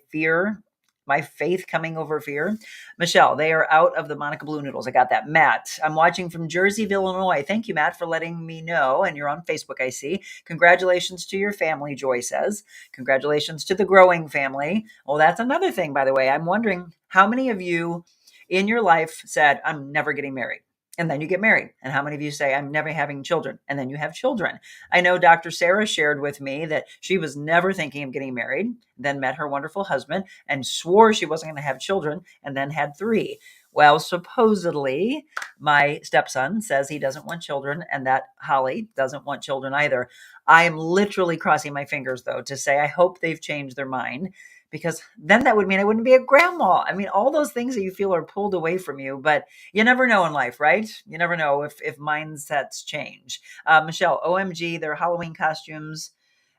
faith coming over fear? Michelle, they are out of the Monica Blue Noodles. I got that. Matt, I'm watching from Jerseyville, Illinois. Thank you, Matt, for letting me know. And you're on Facebook, I see. Congratulations to your family, Joy says. Congratulations to the growing family. Well, that's another thing, by the way. I'm wondering how many of you in your life said, I'm never getting married. And then you get married. And how many of you say, I'm never having children? And then you have children. I know Dr. Sarah shared with me that she was never thinking of getting married, then met her wonderful husband and swore she wasn't going to have children, and then had 3. Well, supposedly my stepson says he doesn't want children, and that Holly doesn't want children either. I am literally crossing my fingers, though, to say I hope they've changed their mind, because then that would mean I wouldn't be a grandma. I mean, all those things that you feel are pulled away from you, but you never know in life, right? You never know if mindsets change. Michelle, OMG, their Halloween costumes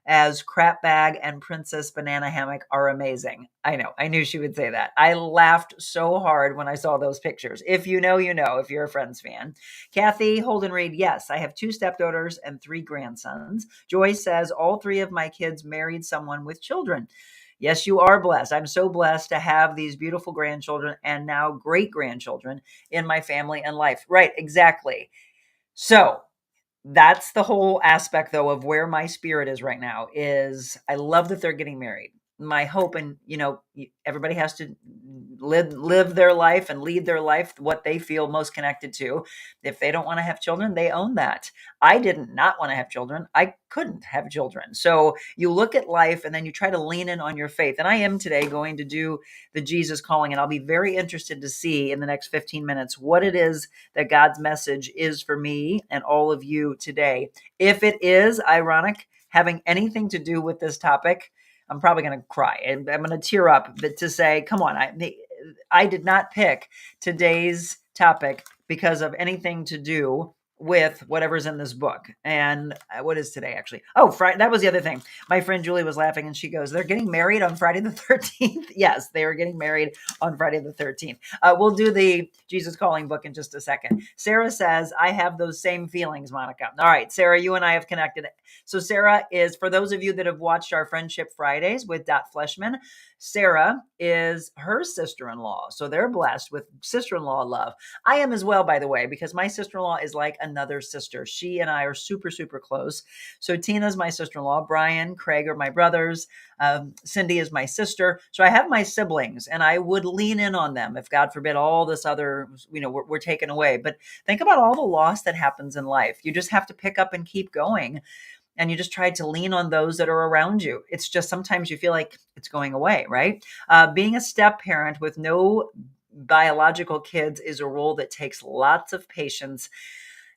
as Crap Bag and Princess Banana Hammock are amazing. I know. I knew she would say that. I laughed so hard when I saw those pictures. If you know, you know, if you're a Friends fan. Kathy Holden Reed, yes, I have 2 stepdaughters and 3 grandsons. Joy says all 3 of my kids married someone with children. Yes, you are blessed. I'm so blessed to have these beautiful grandchildren and now great grandchildren in my family and life. Right, exactly. So that's the whole aspect though of where my spirit is right now is I love that they're getting married. My hope, and everybody has to live their life and lead their life what they feel most connected to. If they don't want to have children, they own that. I didn't not want to have children. I couldn't have children. So you look at life and then you try to lean in on your faith. And I am today going to do the Jesus calling, and I'll be very interested to see in the next 15 minutes what it is that God's message is for me and all of you today. If it is ironic, having anything to do with this topic, I'm probably going to cry. I'm going to tear up to say, come on, I did not pick today's topic because of anything to do with whatever's in this book. And what is today actually? Oh, Friday. That was the other thing. My friend Julie was laughing and she goes, they're getting married on Friday the 13th. Yes, they are getting married on Friday the 13th. We'll do the Jesus Calling book in just a second. Sarah says, I have those same feelings, Monica. All right, Sarah, you and I have connected. So Sarah is, for those of you that have watched our Friendship Fridays with Dot Fleshman, Sarah is her sister-in-law. So they're blessed with sister-in-law love. I am as well, by the way, because my sister-in-law is like another sister. She and I are super, super close. So Tina's my sister-in-law. Brian, Craig are my brothers. Cindy is my sister. So I have my siblings and I would lean in on them if God forbid all this other, we're taken away. But think about all the loss that happens in life. You just have to pick up and keep going. And you just try to lean on those that are around you. It's just sometimes you feel like it's going away, right? Being a step parent with no biological kids is a role that takes lots of patience.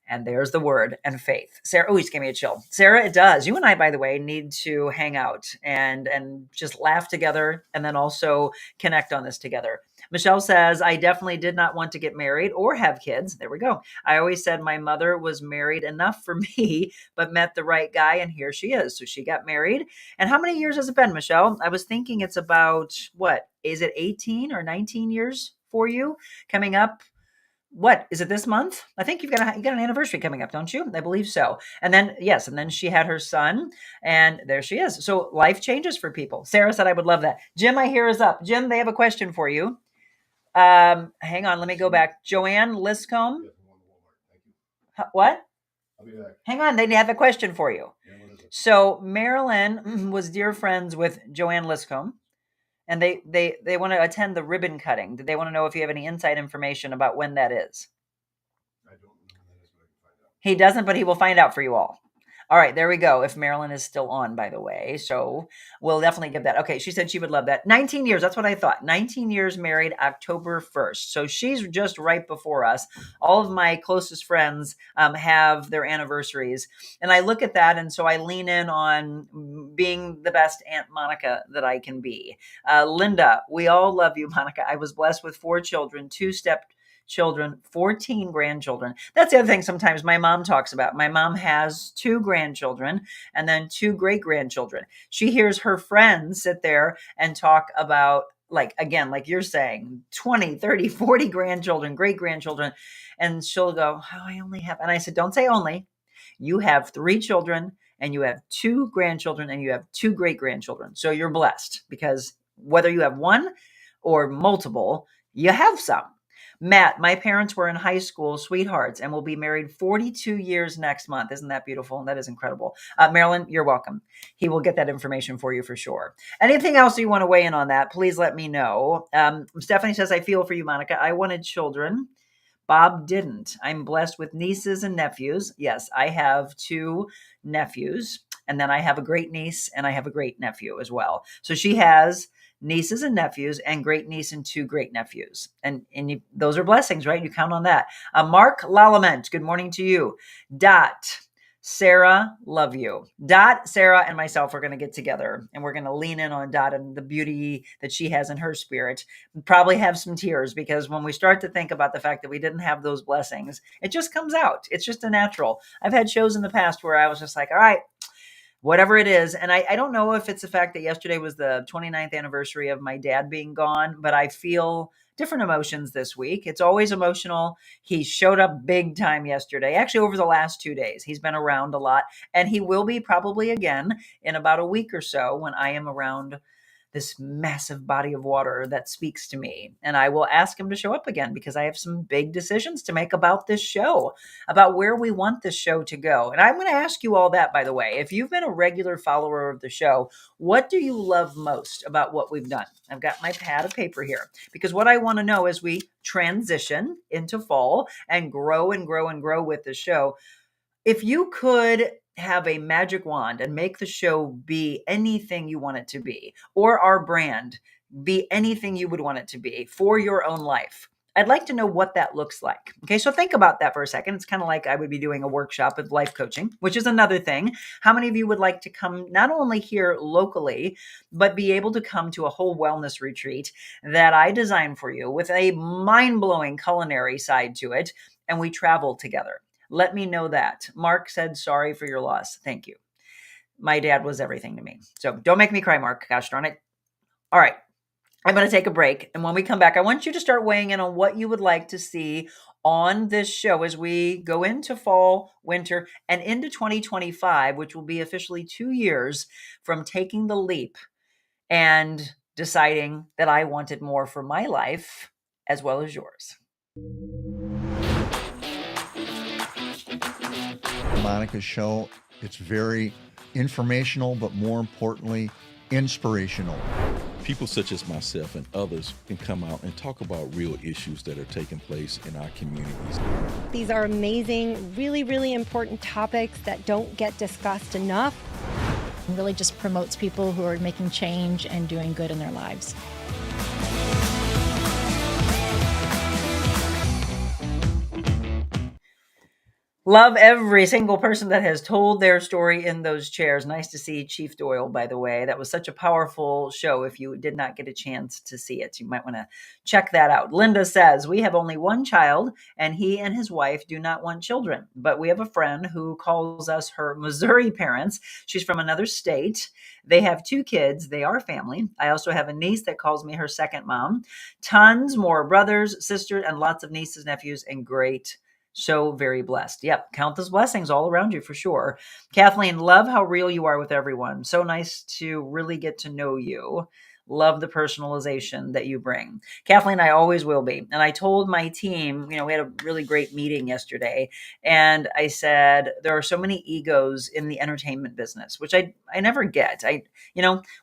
And there's the word, and faith. Sarah, oh, you just gave me a chill. Sarah, it does. You and I, by the way, need to hang out and just laugh together and then also connect on this together. Michelle says, I definitely did not want to get married or have kids. There we go. I always said my mother was married enough for me, but met the right guy, and here she is. So she got married. And how many years has it been, Michelle? I was thinking it's about, what, is it 18 or 19 years for you coming up? What is it this month? I think you got an anniversary coming up, don't you? I believe so. And then, yes, and then she had her son, and there she is. So life changes for people. Sarah said, I would love that. Jim, I hear is up. Jim, they have a question for you. Hang on, let me go back. Joanne Liscombe. What? I'll be back. Hang on, they have a question for you. So Marilyn was dear friends with Joanne Liscombe. And they want to attend the ribbon cutting. Did they want to know if you have any inside information about when that is? I don't know when that is, but I can find out. He doesn't, but he will find out for you all. All right, there we go. If Marilyn is still on, by the way. So we'll definitely give that. Okay, she said she would love that. 19 years, that's what I thought. 19 years married, October 1st. So she's just right before us. All of my closest friends have their anniversaries. And I look at that, and so I lean in on being the best Aunt Monica that I can be. Linda, we all love you, Monica. I was blessed with 4 children, 2 stepchildren, 14 grandchildren. That's the other thing sometimes my mom talks about. My mom has 2 grandchildren and then 2 great-grandchildren. She hears her friends sit there and talk about, like you're saying, 20, 30, 40 grandchildren, great-grandchildren. And she'll go, oh, I only have, and I said, don't say only. You have 3 children and you have 2 grandchildren and you have 2 great-grandchildren. So you're blessed because whether you have 1 or multiple, you have some. Matt, my parents were in high school sweethearts and will be married 42 years next month. Isn't that beautiful? That is incredible. Marilyn, you're welcome. He will get that information for you for sure. Anything else you want to weigh in on that, please let me know. Stephanie says, I feel for you, Monica. I wanted children. Bob didn't. I'm blessed with nieces and nephews. Yes, I have 2 nephews, and then I have a great niece and I have a great nephew as well. So she has nieces and nephews and great niece and 2 great nephews. And those are blessings, right? You count on that. Mark Lalament, good morning to you. Dot, Sarah, love you. Dot, Sarah, and myself are going to get together and we're going to lean in on Dot and the beauty that she has in her spirit. Probably have some tears because when we start to think about the fact that we didn't have those blessings, it just comes out. It's just a natural. I've had shows in the past where I was just like, all right, whatever it is. And I don't know if it's the fact that yesterday was the 29th anniversary of my dad being gone, but I feel different emotions this week. It's always emotional. He showed up big time yesterday, actually over the last 2 days. He's been around a lot, and he will be probably again in about a week or so when I am around this massive body of water that speaks to me. And I will ask him to show up again because I have some big decisions to make about this show, about where we want this show to go. And I'm going to ask you all that, by the way. If you've been a regular follower of the show, what do you love most about what we've done? I've got my pad of paper here because what I want to know as we transition into fall and grow and grow and grow with the show, if you could have a magic wand and make the show be anything you want it to be, or our brand be anything you would want it to be for your own life, I'd like to know what that looks like. Okay, so think about that for a second. It's kind of like I would be doing a workshop of life coaching, which is another thing. How many of you would like to come not only here locally, but be able to come to a whole wellness retreat that I designed for you with a mind-blowing culinary side to it, and we travel together? Let me know that. Mark said, sorry for your loss. Thank you. My dad was everything to me. So don't make me cry, Mark. Gosh darn it. All right. I'm going to take a break. And when we come back, I want you to start weighing in on what you would like to see on this show as we go into fall, winter, and into 2025, which will be officially 2 years from taking the leap and deciding that I wanted more for my life as well as yours. Monica's show, it's very informational, but more importantly, inspirational. People such as myself and others can come out and talk about real issues that are taking place in our communities. These are amazing, really, really important topics that don't get discussed enough. It really just promotes people who are making change and doing good in their lives. Love every single person that has told their story in those chairs. Nice to see Chief Doyle, by the way. That was such a powerful show. If you did not get a chance to see it, you might want to check that out. Linda says, we have only one child, and he and his wife do not want children. But we have a friend who calls us her Missouri parents. She's from another state. They have 2 kids. They are family. I also have a niece that calls me her second mom. Tons more brothers, sisters, and lots of nieces, nephews, and great. So very blessed. Yep. Countless blessings all around you for sure. Kathleen, love how real you are with everyone. So nice to really get to know you. Love the personalization that you bring. Kathleen, I always will be. And I told my team, we had a really great meeting yesterday. And I said, there are so many egos in the entertainment business, which I never get.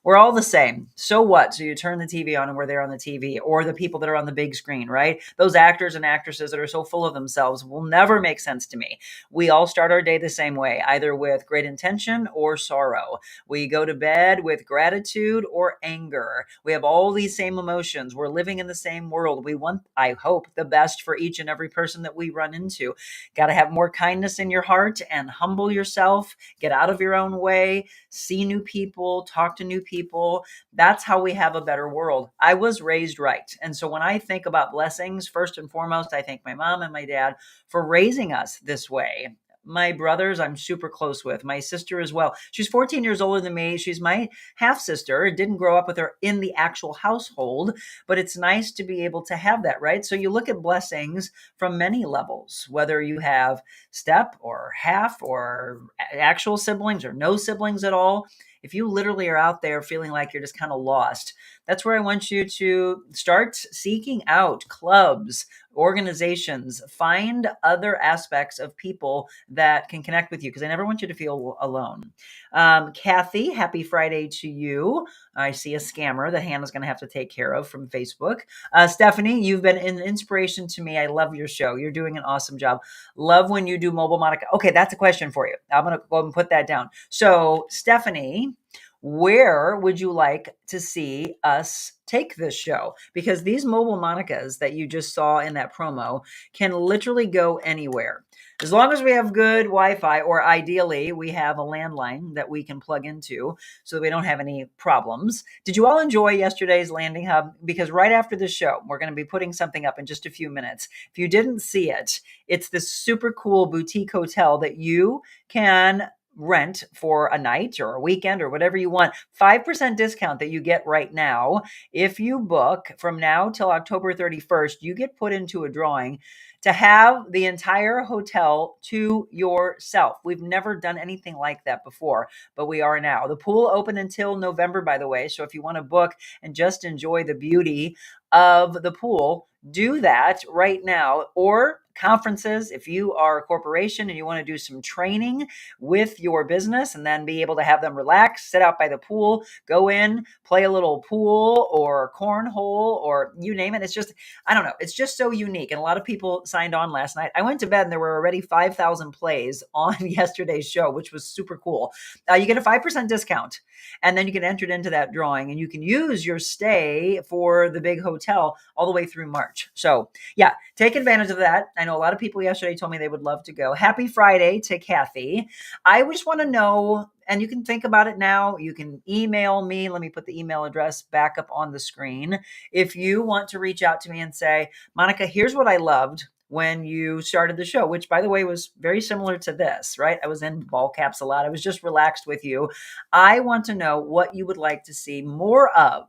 We're all the same. So what? So you turn the TV on and we're there on the TV, or the people that are on the big screen, right? Those actors and actresses that are so full of themselves will never make sense to me. We all start our day the same way, either with great intention or sorrow. We go to bed with gratitude or anger. We have all these same emotions. We're living in the same world. We want, I hope, the best for each and every person that we run into. Got to have more kindness in your heart and humble yourself. Get out of your own way. See new people. Talk to new people. That's how we have a better world. I was raised right. And so when I think about blessings, first and foremost, I thank my mom and my dad for raising us this way. My brothers, I'm super close with. My sister as well. She's 14 years older than me. She's my half sister. Didn't grow up with her in the actual household, but it's nice to be able to have that, right? So you look at blessings from many levels, whether you have step or half or actual siblings or no siblings at all. If you literally are out there feeling like you're just kind of lost, that's where I want you to start seeking out clubs, organizations, find other aspects of people that can connect with you, because I never want you to feel alone. Kathy, happy Friday to you. I see a scammer that Hannah's going to have to take care of from Facebook. Stephanie, you've been an inspiration to me. I love your show. You're doing an awesome job. Love when you do mobile Monica. Okay, that's a question for you. I'm going to go and put that down. So, Stephanie, where would you like to see us take this show? Because these mobile Monicas that you just saw in that promo can literally go anywhere. As long as we have good Wi-Fi, or ideally we have a landline that we can plug into so that we don't have any problems. Did you all enjoy yesterday's Landing Hub? Because right after the show, we're going to be putting something up in just a few minutes. If you didn't see it, it's this super cool boutique hotel that you can rent for a night or a weekend or whatever you want, 5% discount that you get right now. If you book from now till October 31st, you get put into a drawing to have the entire hotel to yourself. We've never done anything like that before, but we are now. The pool open until November, by the way. So if you want to book and just enjoy the beauty of the pool, do that right now. Or conferences, if you are a corporation and you want to do some training with your business and then be able to have them relax, sit out by the pool, go in, play a little pool or cornhole or you name it. It's just, I don't know. It's just so unique. And a lot of people signed on last night. I went to bed and there were already 5,000 plays on yesterday's show, which was super cool. You get a 5% discount and then you get entered into that drawing and you can use your stay for the big hotel all the way through March. So yeah, take advantage of that. I know a lot of people yesterday told me they would love to go. Happy Friday to Kathy. I just want to know, and you can think about it now. You can email me. Let me put the email address back up on the screen. If you want to reach out to me and say, Monica, here's what I loved when you started the show, which by the way was very similar to this, right? I was in ball caps a lot. I was just relaxed with you. I want to know what you would like to see more of.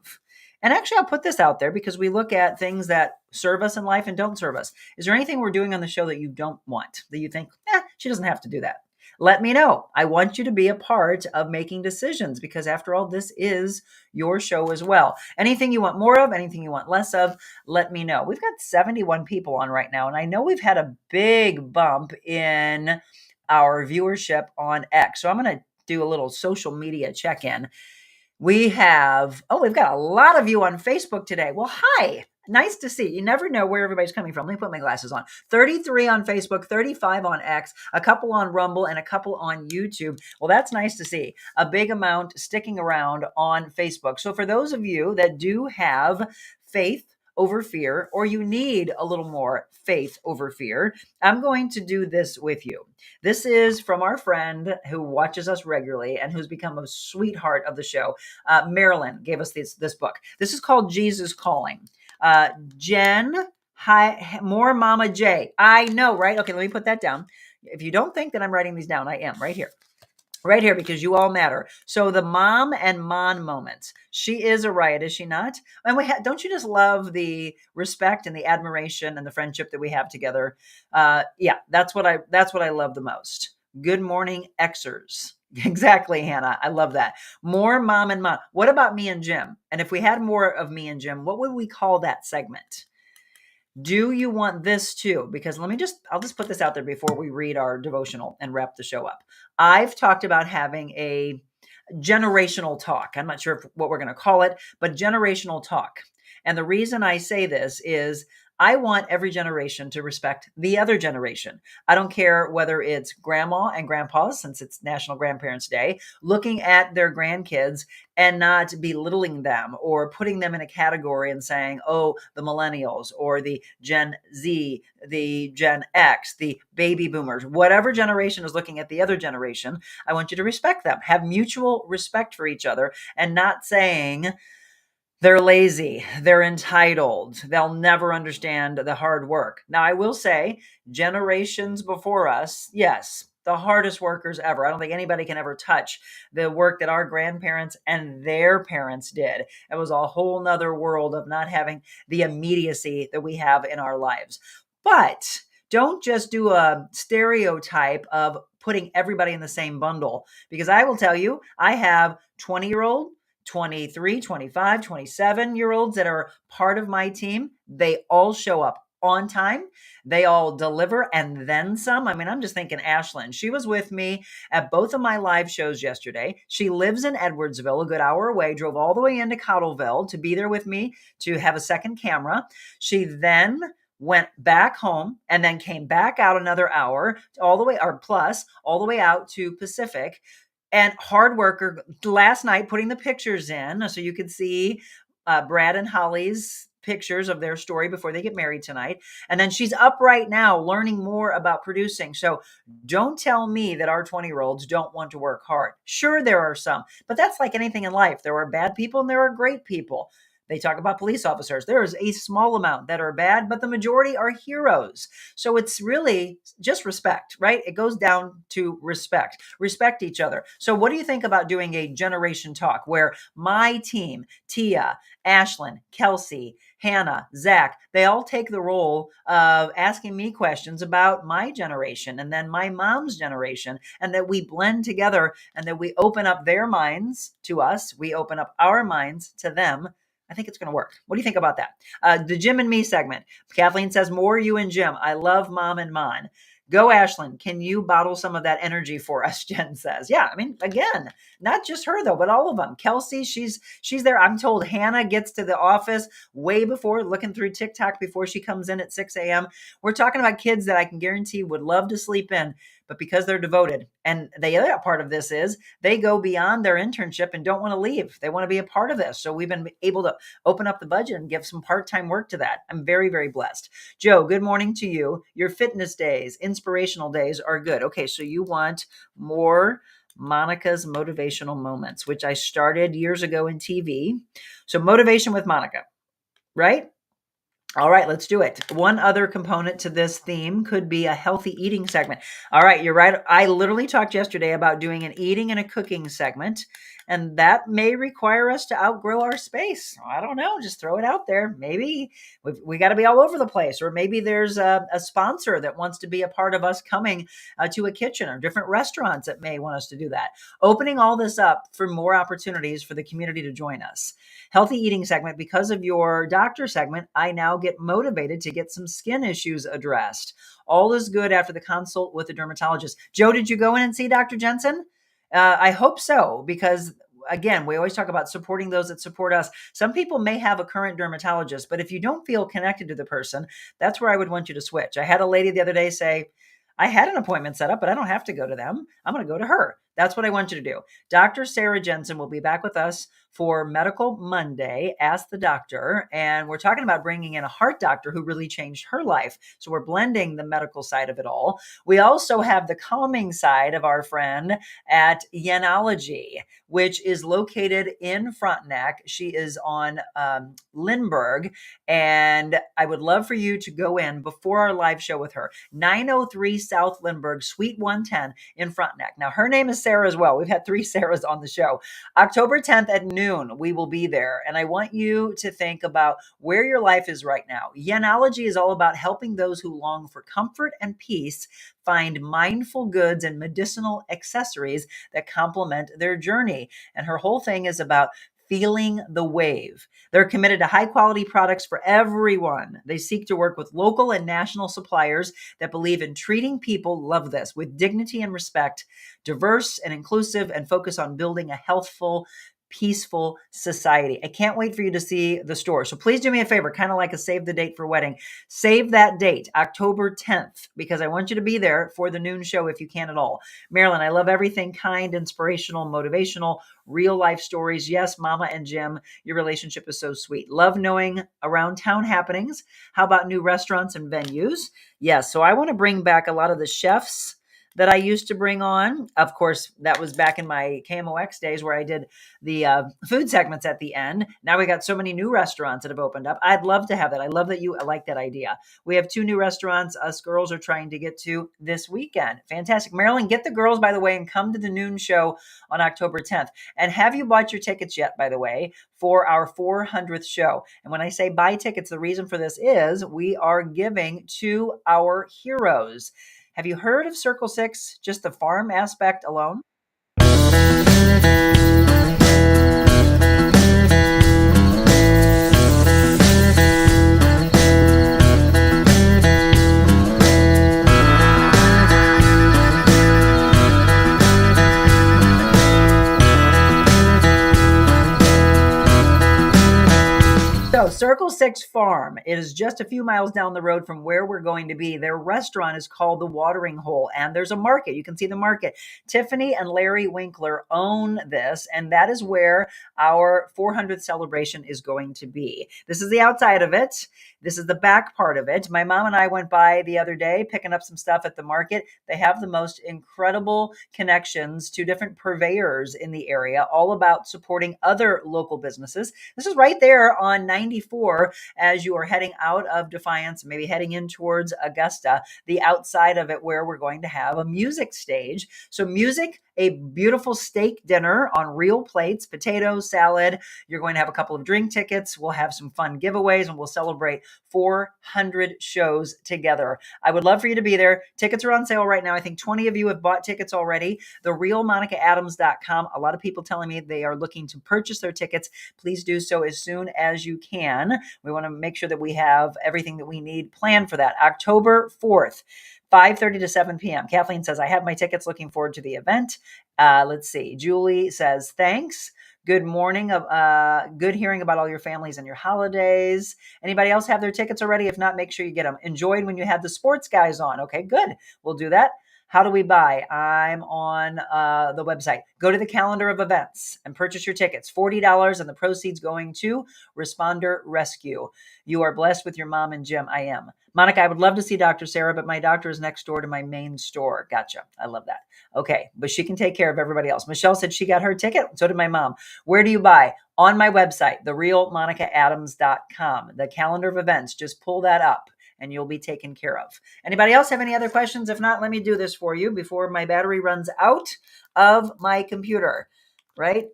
And actually, I'll put this out there because we look at things that serve us in life and don't serve us. Is there anything we're doing on the show that you don't want, that you think, she doesn't have to do that? Let me know. I want you to be a part of making decisions because after all, this is your show as well. Anything you want more of, anything you want less of, let me know. We've got 71 people on right now, and I know we've had a big bump in our viewership on X. So I'm going to do a little social media check-in. We've got a lot of you on Facebook today. Well, hi. Nice to see you. You never know where everybody's coming from. Let me put my glasses on. 33 on Facebook, 35 on X, a couple on Rumble, and a couple on YouTube. Well, that's nice to see. A big amount sticking around on Facebook. So for those of you that do have faith over fear, or you need a little more faith over fear, I'm going to do this with you. This is from our friend who watches us regularly and who's become a sweetheart of the show. Marilyn gave us this book. This is called Jesus Calling. Jen, more Mama J. I know, right? Okay, let me put that down. If you don't think that I'm writing these down, I am right here. Right here, because you all matter. So the mom and Mon moments. She is a riot, is she not? And don't you just love the respect and the admiration and the friendship that we have together? Yeah, that's what I love the most. Good morning, Xers. Exactly, Hannah. I love that. More Mom and Mon. What about me and Jim? And if we had more of me and Jim, what would we call that segment? Do you want this too? Because I'll just put this out there before we read our devotional and wrap the show up. I've talked about having a generational talk. I'm not sure what we're going to call it, but generational talk. And the reason I say this is I want every generation to respect the other generation. I don't care whether it's grandma and grandpa, since it's National Grandparents Day, looking at their grandkids and not belittling them or putting them in a category and saying, oh, the millennials or the Gen Z, the Gen X, the baby boomers, whatever generation is looking at the other generation, I want you to respect them, have mutual respect for each other and not saying, they're lazy, they're entitled, they'll never understand the hard work. Now, I will say, generations before us, yes, the hardest workers ever. I don't think anybody can ever touch the work that our grandparents and their parents did. It was a whole nother world of not having the immediacy that we have in our lives. But don't just do a stereotype of putting everybody in the same bundle, because I will tell you, I have 20-year-old, 23, 25, 27-year-olds that are part of my team. They all show up on time. They all deliver and then some. I mean, I'm just thinking Ashlyn. She was with me at both of my live shows yesterday. She lives in Edwardsville, a good hour away, drove all the way into Cottleville to be there with me to have a second camera. She then went back home and then came back out another hour all the way out to Pacific. And hard worker last night putting the pictures in so you could see Brad and Holly's pictures of their story before they get married tonight. And then she's up right now learning more about producing. So don't tell me that our 20-year-olds don't want to work hard. Sure, there are some, but that's like anything in life. There are bad people and there are great people. They talk about police officers. There is a small amount that are bad, but the majority are heroes. So it's really just respect, right? It goes down to respect. Respect each other. So what do you think about doing a generation talk where my team, Tia, Ashlyn, Kelsey, Hannah, Zach, they all take the role of asking me questions about my generation and then my mom's generation, and that we blend together and that we open up their minds to us. We open up our minds to them. I think it's going to work. What do you think about that? The Jim and me segment. Kathleen says, more you and Jim. I love Mom and Mon. Go, Ashlyn. Can you bottle some of that energy for us? Jen says. Yeah, I mean, again, not just her though, but all of them. Kelsey, she's there. I'm told Hannah gets to the office way before, looking through TikTok before she comes in at 6 a.m. We're talking about kids that I can guarantee would love to sleep in, but because they're devoted. And the other part of this is they go beyond their internship and don't want to leave. They want to be a part of this. So we've been able to open up the budget and give some part-time work to that. I'm very, very blessed. Joe, good morning to you. Your fitness days, inspirational days are good. Okay, so you want more Monica's motivational moments, which I started years ago in TV. So motivation with Monica, right? All right, let's do it. One other component to this theme could be a healthy eating segment. All right, you're right. I literally talked yesterday about doing an eating and a cooking segment, and that may require us to outgrow our space. I don't know. Just throw it out there. Maybe we got to be all over the place, or maybe there's a sponsor that wants to be a part of us coming to a kitchen, or different restaurants that may want us to do that. Opening all this up for more opportunities for the community to join us. Healthy eating segment. Because of your doctor segment, I now get motivated to get some skin issues addressed. All is good after the consult with the dermatologist. Joe, did you go in and see Dr. Jensen? I hope so, because again, we always talk about supporting those that support us. Some people may have a current dermatologist, but if you don't feel connected to the person, that's where I would want you to switch. I had a lady the other day say, I had an appointment set up, but I don't have to go to them. I'm going to go to her. That's what I want you to do. Dr. Sarah Jensen will be back with us for Medical Monday, Ask the Doctor. And we're talking about bringing in a heart doctor who really changed her life. So we're blending the medical side of it all. We also have the calming side of our friend at Yenology, which is located in Frontenac. She is on Lindbergh. And I would love for you to go in before our live show with her. 903 South Lindbergh, Suite 110 in Frontenac. Now, her name is Sarah as well. We've had 3 Sarahs on the show. October 10th at noon, we will be there. And I want you to think about where your life is right now. Yenology is all about helping those who long for comfort and peace find mindful goods and medicinal accessories that complement their journey. And her whole thing is about feeling the wave. They're committed to high quality products for everyone. They seek to work with local and national suppliers that believe in treating people, love this, with dignity and respect, diverse and inclusive, and focus on building a healthful, peaceful society. I can't wait for you to see the store. So please do me a favor, kind of like a save the date for wedding. Save that date, October 10th, because I want you to be there for the noon show if you can at all. Marilyn, I love everything kind, inspirational, motivational, real life stories. Yes, Mama and Jim, your relationship is so sweet. Love knowing around town happenings. How about new restaurants and venues? Yes, so I want to bring back a lot of the chefs that I used to bring on. Of course, that was back in my KMOX days where I did the food segments at the end. Now we got so many new restaurants that have opened up. I'd love to have that. I love that you like that idea. We have 2 new restaurants us girls are trying to get to this weekend. Fantastic. Marilyn, get the girls, by the way, and come to the noon show on October 10th. And have you bought your tickets yet, by the way, for our 400th show? And when I say buy tickets, the reason for this is we are giving to our heroes. Have you heard of Circle 6, just the farm aspect alone? So Circle 6 Farm, it is just a few miles down the road from where we're going to be. Their restaurant is called The Watering Hole, and there's a market. You can see the market. Tiffany and Larry Winkler own this, and that is where our 400th celebration is going to be. This is the outside of it. This is the back part of it. My mom and I went by the other day picking up some stuff at the market. They have the most incredible connections to different purveyors in the area, all about supporting other local businesses. This is right there on 94 as you are heading out of Defiance, maybe heading in towards Augusta, the outside of it where we're going to have a music stage. So music, a beautiful steak dinner on real plates, potatoes, salad. You're going to have a couple of drink tickets. We'll have some fun giveaways and we'll celebrate 400 shows together. I would love for you to be there. Tickets are on sale right now. I think 20 of you have bought tickets already. TheRealMonicaAdams.com. A lot of people telling me they are looking to purchase their tickets. Please do so as soon as you can. We want to make sure that we have everything that we need planned for that. October 4th. 5:30 to 7 p.m. Kathleen says, I have my tickets. Looking forward to the event. Let's see. Julie says, thanks. Good morning. Good hearing about all your families and your holidays. Anybody else have their tickets already? If not, make sure you get them. Enjoyed when you had the sports guys on. Okay, good. We'll do that. How do we buy? I'm on the website. Go to the calendar of events and purchase your tickets. $40 and the proceeds going to Responder Rescue. You are blessed with your mom and Jim. I am. Monica, I would love to see Dr. Sarah, but my doctor is next door to my main store. Gotcha. I love that. Okay, but she can take care of everybody else. Michelle said she got her ticket. So did my mom. Where do you buy? On my website, TheRealMonicaAdams.com. The calendar of events. Just pull that up and you'll be taken care of. Anybody else have any other questions? If not, let me do this for you before my battery runs out of my computer, right?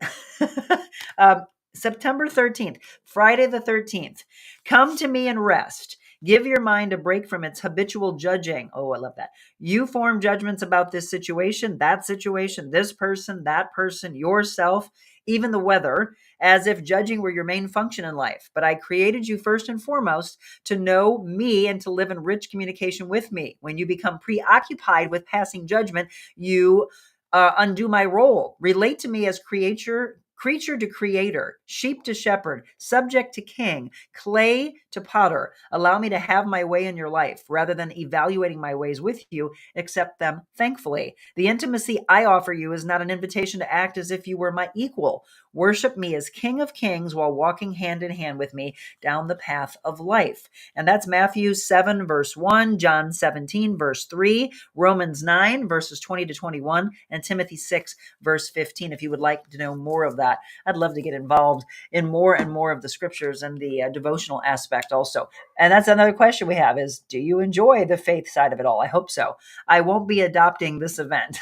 September 13th, Friday the 13th. Come to me and rest. Give your mind a break from its habitual judging. Oh, I love that. You form judgments about this situation, this person, that person, yourself, even the weather, as if judging were your main function in life. But I created you first and foremost to know me and to live in rich communication with me. When you become preoccupied with passing judgment, you undo my role. Relate to me as creature to creator, sheep to shepherd, subject to king, clay to potter. Allow me to have my way in your life rather than evaluating my ways with you. Accept them thankfully. The intimacy I offer you is not an invitation to act as if you were my equal. Worship me as King of Kings while walking hand in hand with me down the path of life. And that's Matthew 7, verse 1, John 17, verse 3, Romans 9, verses 20 to 21, and Timothy 6, verse 15. If you would like to know more of that, I'd love to get involved in more and more of the scriptures and the devotional aspect also. And that's another question we have is, do you enjoy the faith side of it all? I hope so. I won't be adopting this event.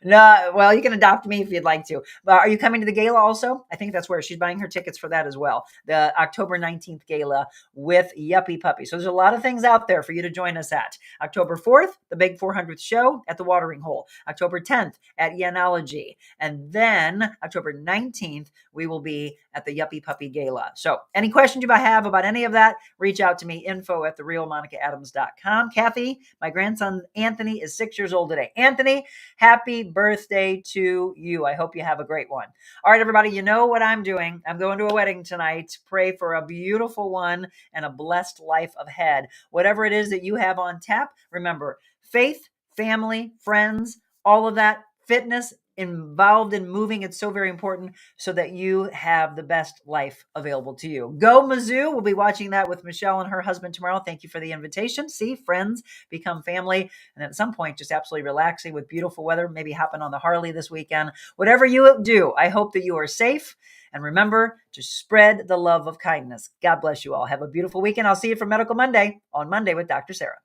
No, well, you can adopt me if you'd like to. But are you coming to the gala also? I think that's where she's buying her tickets for that as well. The October 19th gala with Yuppie Puppy. So there's a lot of things out there for you to join us at. October 4th, the big 400th show at the Watering Hole. October 10th at Yanology. And then October 19th, we will be at the Yuppie Puppy Gala. So any questions you might have about any of that, reach out to me, info@TheRealMonicaAdams.com. Kathy, my grandson Anthony is 6 years old today. Anthony, happy birthday to you. I hope you have a great one. All right, everybody, you know what I'm doing. I'm going to a wedding tonight. Pray for a beautiful one and a blessed life ahead. Whatever it is that you have on tap, remember, faith, family, friends, all of that, fitness, involved in moving. It's so very important so that you have the best life available to you. Go Mizzou. We'll be watching that with Michelle and her husband tomorrow. Thank you for the invitation. See, friends become family. And at some point, just absolutely relaxing with beautiful weather, maybe hopping on the Harley this weekend. Whatever you do, I hope that you are safe. And remember to spread the love of kindness. God bless you all. Have a beautiful weekend. I'll see you for Medical Monday on Monday with Dr. Sarah.